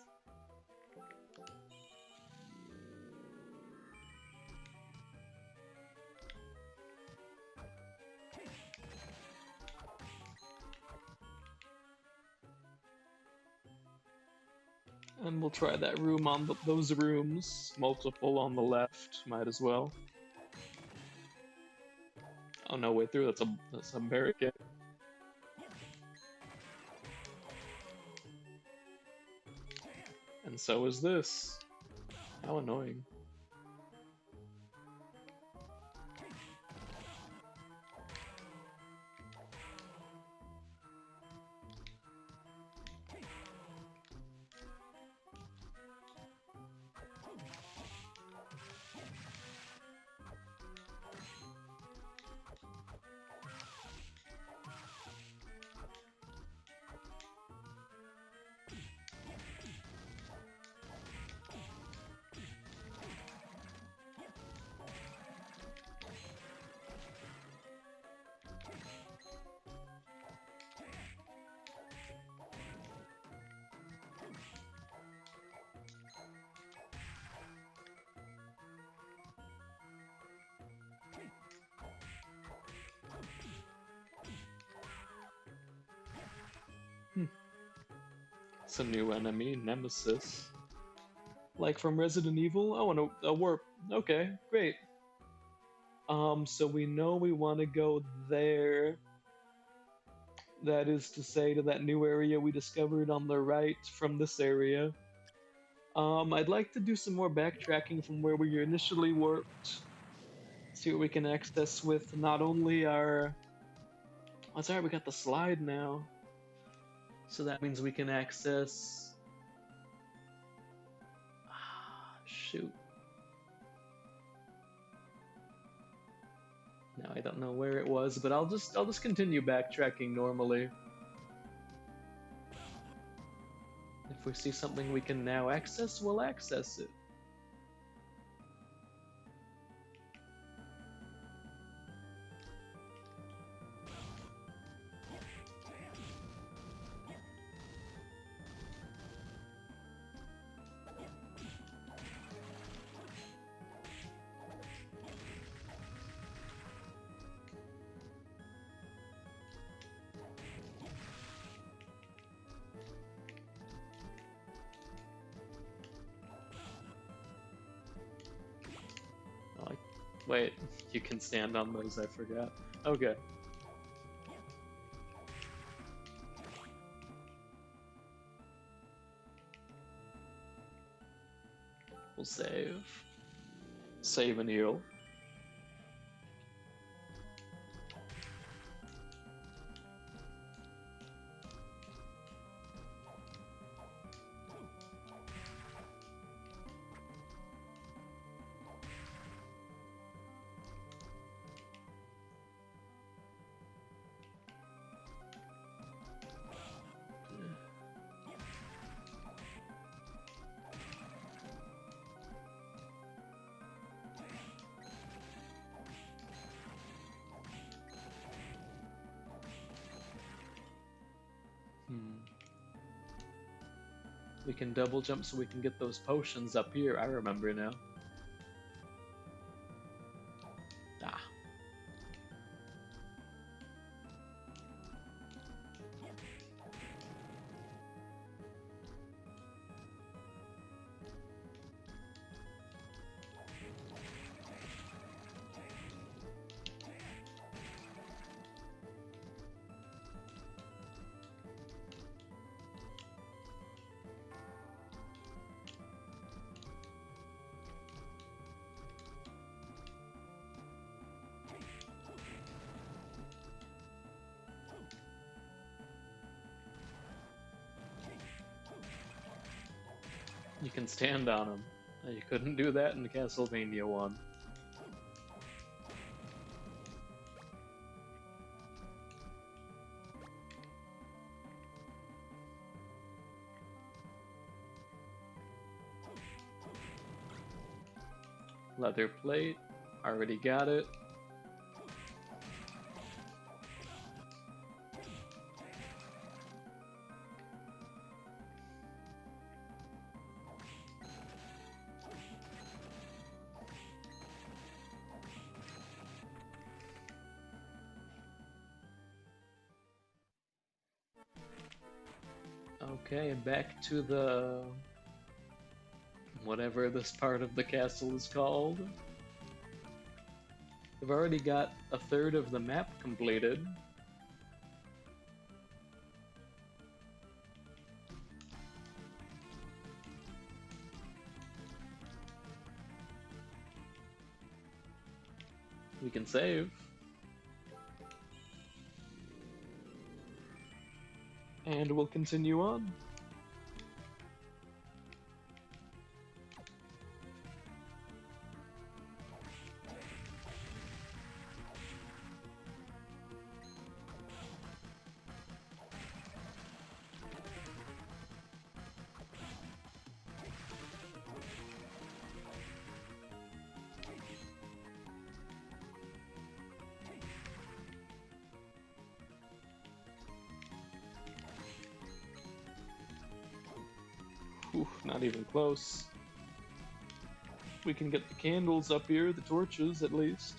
And we'll try that room on those rooms. Multiple on the left, might as well. Oh no, way through. That's a barricade. And so is this. How annoying. It's a new enemy, Nemesis. Like from Resident Evil? Oh, and a warp. Okay, great. So we know we want to go there. That is to say, to that new area we discovered on the right from this area. I'd like to do some more backtracking from where we initially warped. See what we can access with not only our. Oh, it's alright, we got the slide now. So that means we can access. Shoot. Now I don't know where it was, but I'll just continue backtracking normally. If we see something we can now access, we'll access it. Oh, wait, you can stand on those, I forgot. Okay. We'll save. Save and heal. We can double jump so we can get those potions up here. I remember now. Ah. You can stand on them. You couldn't do that in Castlevania 1. Leather plate. Already got it. Okay, back to the... whatever this part of the castle is called. We've already got a third of the map completed. We can save. And we'll continue on. Oof, not even close. We can get the candles up here, the torches at least.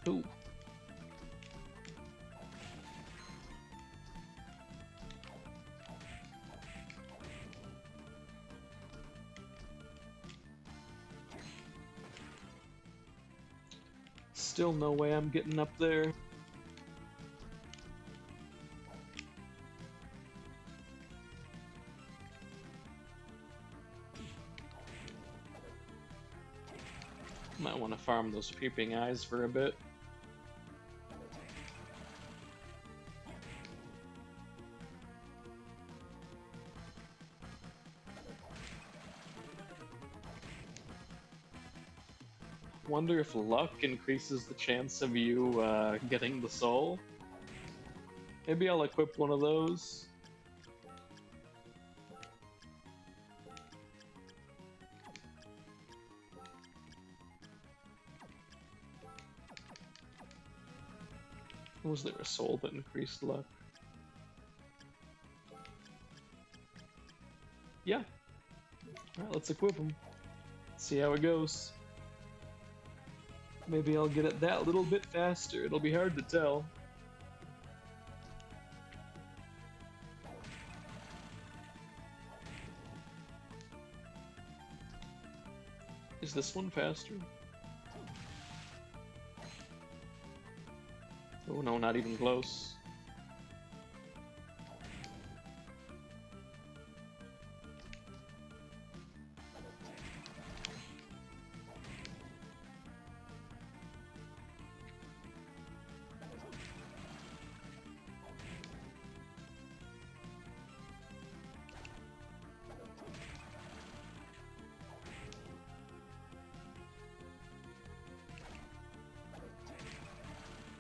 Ooh. Still no way I'm getting up there. Might want to farm those peeping eyes for a bit. Wonder if luck increases the chance of you getting the soul. Maybe I'll equip one of those. Was there a soul that increased luck? Yeah. Alright, let's equip them. See how it goes. Maybe I'll get it that little bit faster. It'll be hard to tell. Is this one faster? Oh no, not even close.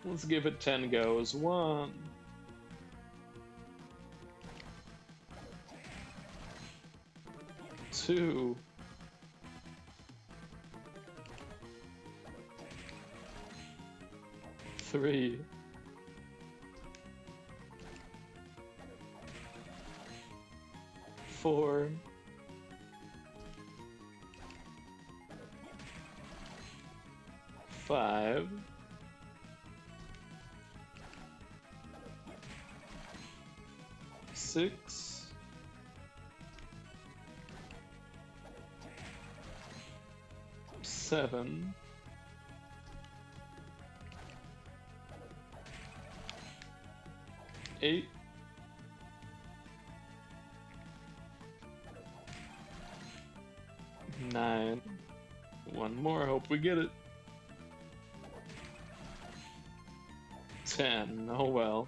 Let's give it 10 goes. 1, 2, 3, 4, 5, 6, 7, 8, 9. One more, hope we get it. 10. Oh well.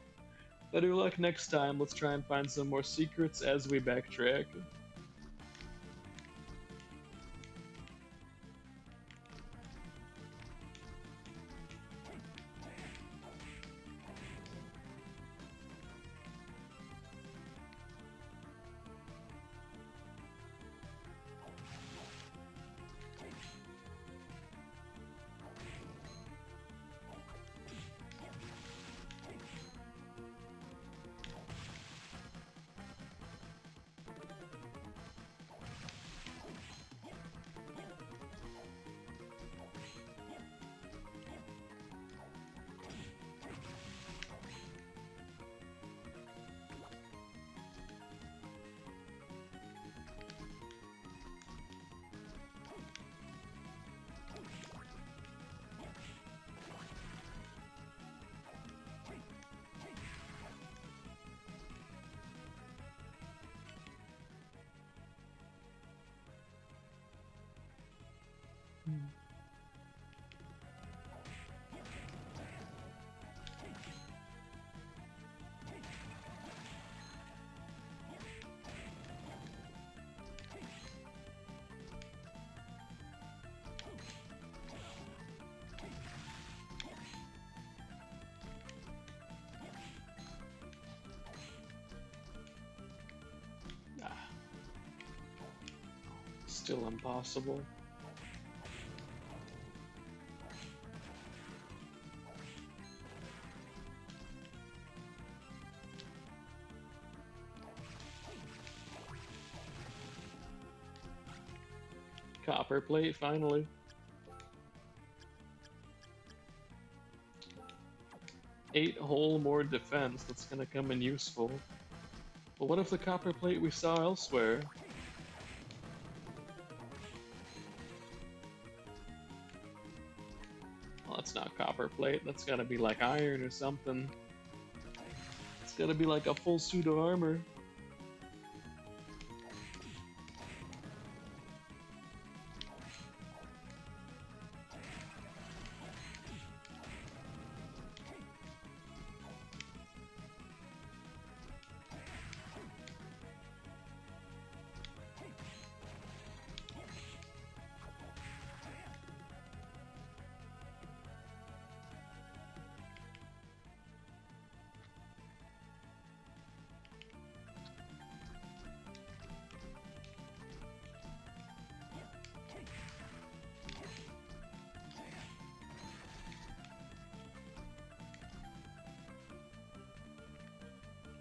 Better luck next time. Let's try and find some more secrets as we backtrack. Still impossible. Copper plate, finally. 8 hull more defense. That's gonna come in useful. But what if the copper plate we saw elsewhere? Well, that's not copper plate. That's gotta be like iron or something. It's gotta be like a full suit of armor.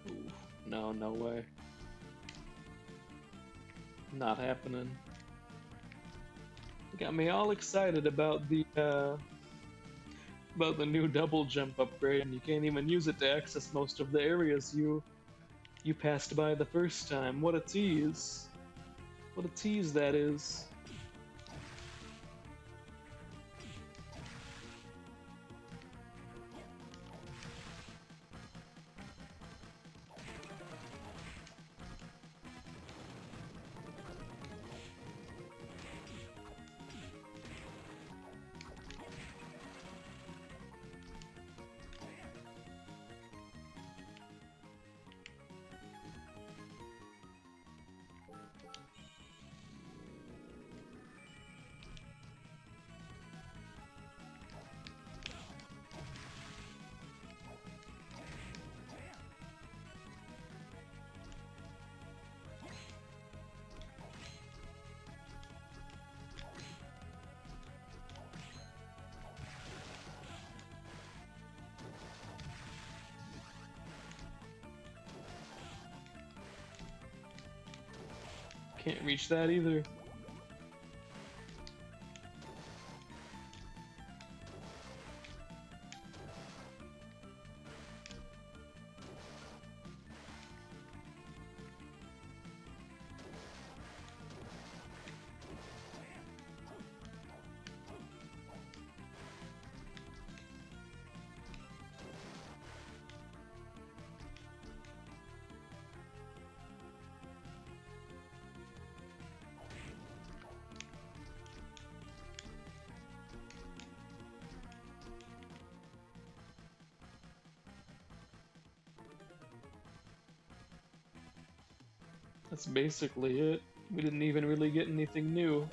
Ooh, no, no way. Not happening. Got me all excited about the new double jump upgrade, and you can't even use it to access most of the areas you passed by the first time. What a tease. What a tease that is. Can't reach that either. That's basically it. We didn't even really get anything new.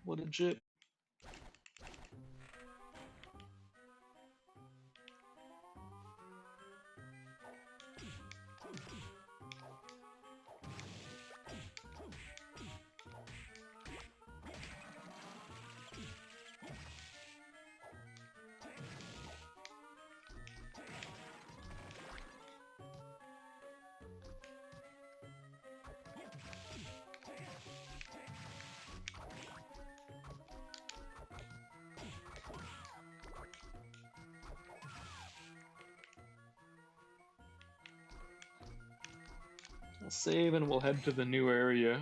What a jip. We'll save and we'll head to the new area.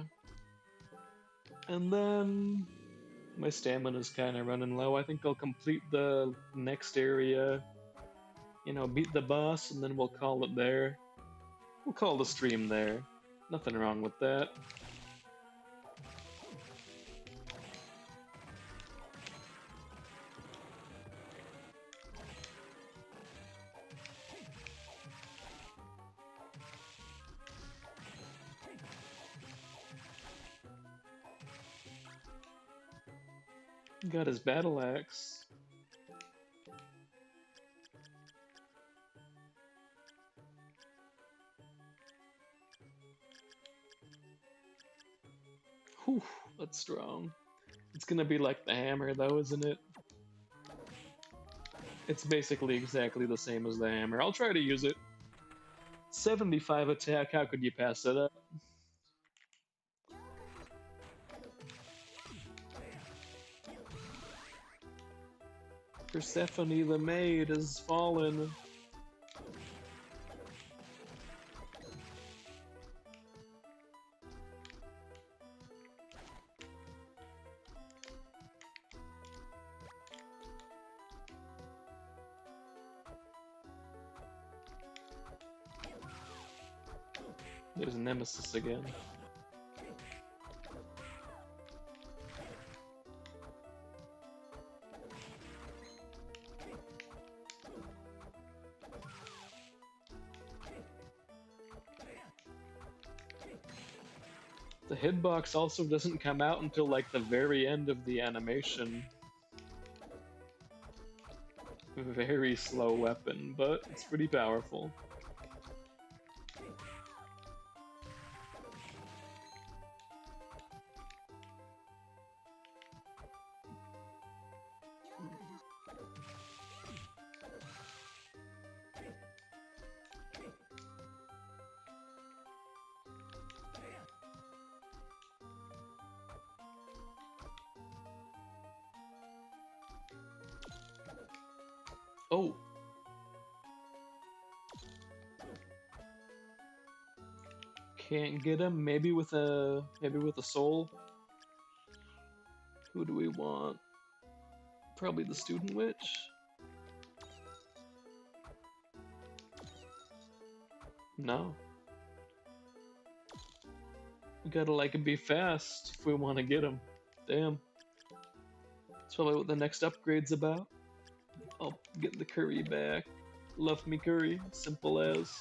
And then My stamina's kind of running low. I think I'll complete the next area, beat the boss, and then we'll call it there. We'll call the stream there. Nothing wrong with that. Got his battle axe. Whew, that's strong. It's gonna be like the hammer though, isn't it? It's basically exactly the same as the hammer. I'll try to use it. 75 attack, how could you pass it up? Persephone the maid has fallen. There's Nemesis again. The hitbox also doesn't come out until like the very end of the animation. Very slow weapon, but it's pretty powerful. Oh. Can't get him. Maybe with a soul. Who do we want? Probably the student witch. No. We gotta like be fast if we want to get him. Damn. That's probably what the next upgrade's about. I'll get the curry back. Love me curry. Simple as.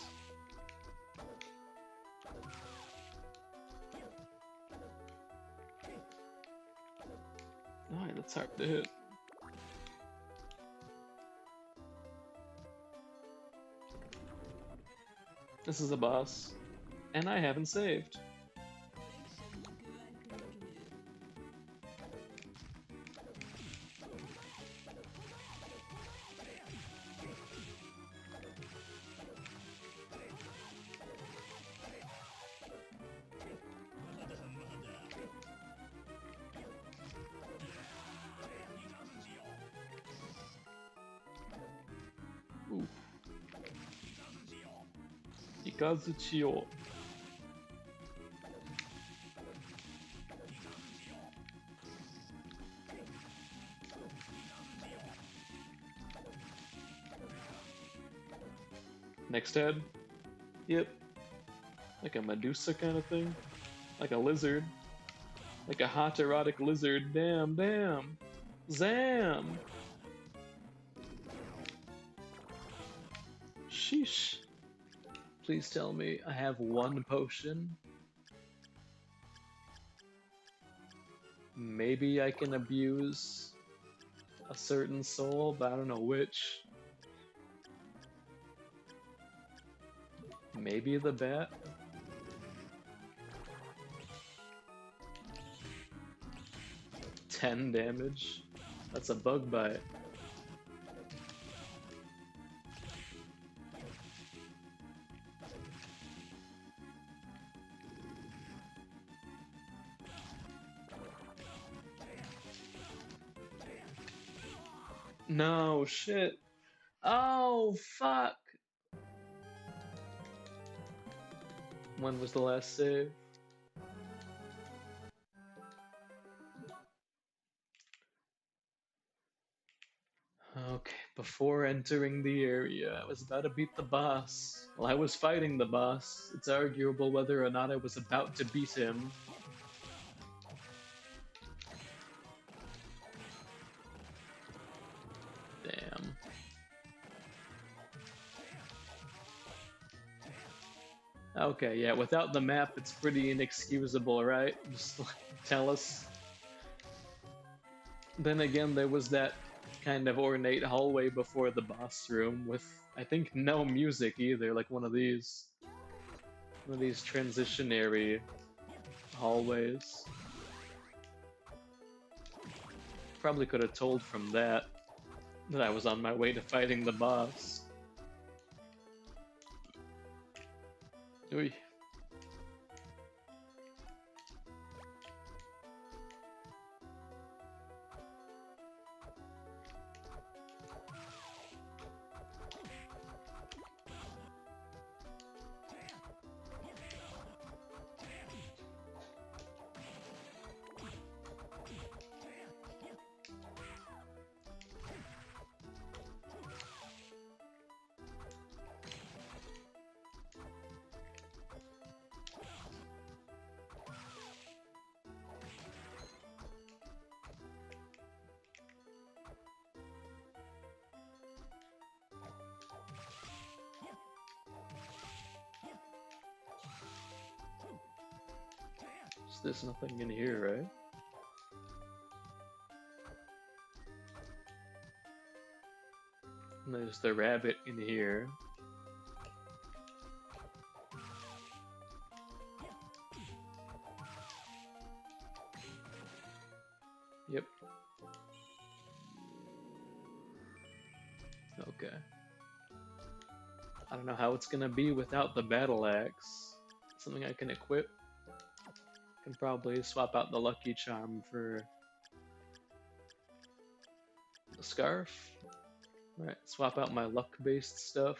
Alright, that's hard to hit. This is a boss. And I haven't saved. Ooh. Ikazuchiyo. Next head. Yep. Like a Medusa kind of thing. Like a lizard. Like a hot erotic lizard. Damn, damn. Zam! Sheesh. Please tell me I have one potion. Maybe I can abuse a certain soul, but I don't know which. Maybe the bat? $10 damage? That's a bug bite. No, shit. Oh, fuck. When was the last save? Okay, before entering the area, I was about to beat the boss. While I was fighting the boss, it's arguable whether or not I was about to beat him. Damn. Okay, yeah, without the map, it's pretty inexcusable, right? Just tell us. Then again, there was that kind of ornate hallway before the boss room with, I think, no music either, like one of these transitionary hallways. Probably could have told from that that I was on my way to fighting the boss. Oy. There's nothing in here, right? And there's the rabbit in here. Yep. Okay. I don't know how it's gonna be without the battle axe. Something I can equip. Can probably swap out the lucky charm for the scarf. Alright, swap out my luck-based stuff.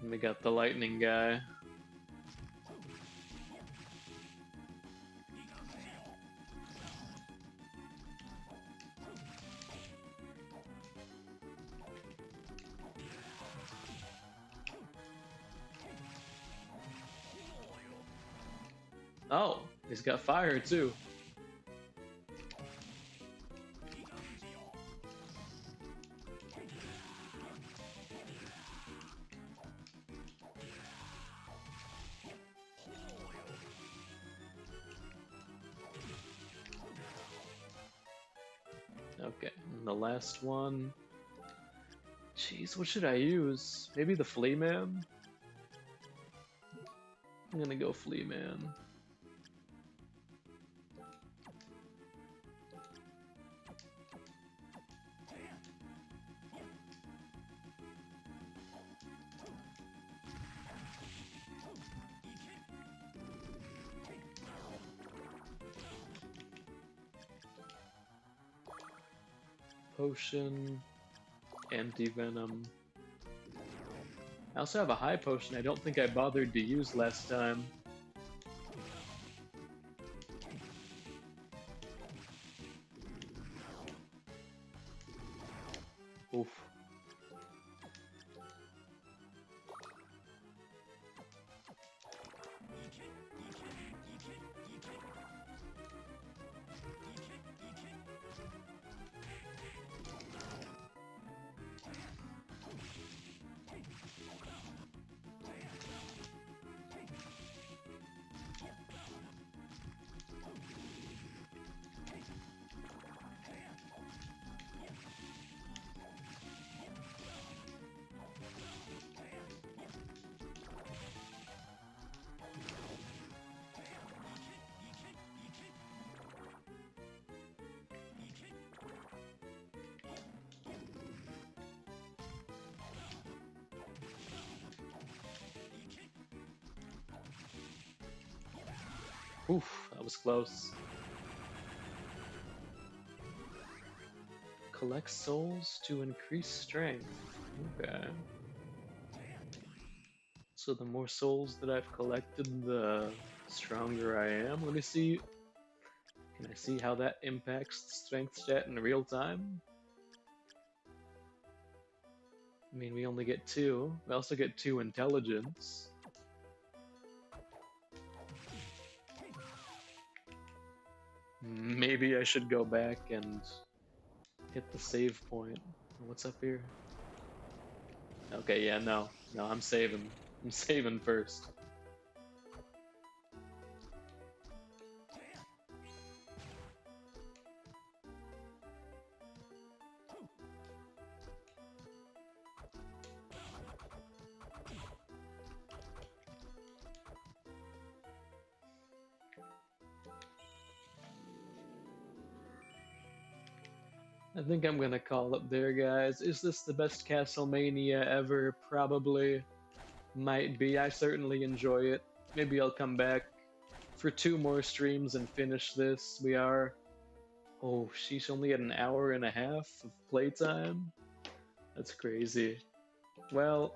And we got the lightning guy. Oh, he's got fire too. Okay, and the last one. Jeez, what should I use? Maybe the Flea Man? I'm gonna go Flea Man. Potion, anti-venom. I also have a high potion I don't think I bothered to use last time. Oof. That was close. Collect souls to increase strength. Okay. So the more souls that I've collected, the stronger I am. Let me see. Can I see how that impacts the strength stat in real time? I mean, we only get two. We also get two intelligence. Maybe I should go back and hit the save point. What's up here? Okay, yeah, no. No, I'm saving. I'm saving first. I think I'm gonna call it there, guys. Is this the best Castlemania ever? Probably. Might be. I certainly enjoy it. Maybe I'll come back for two more streams and finish this. We are. Oh, she's only at an hour and a half of playtime. That's crazy. Well,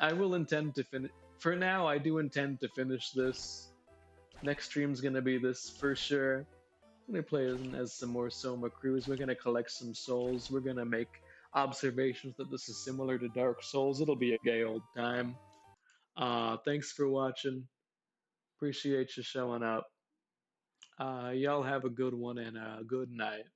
I will intend to finish. For now, I do intend to finish this. Next stream's gonna be this for sure. I'm gonna play as some more Soma crews. We're gonna collect some souls. We're gonna make observations that this is similar to Dark Souls. It'll be a gay old time. Thanks for watching. Appreciate you showing up. Y'all have a good one and a good night.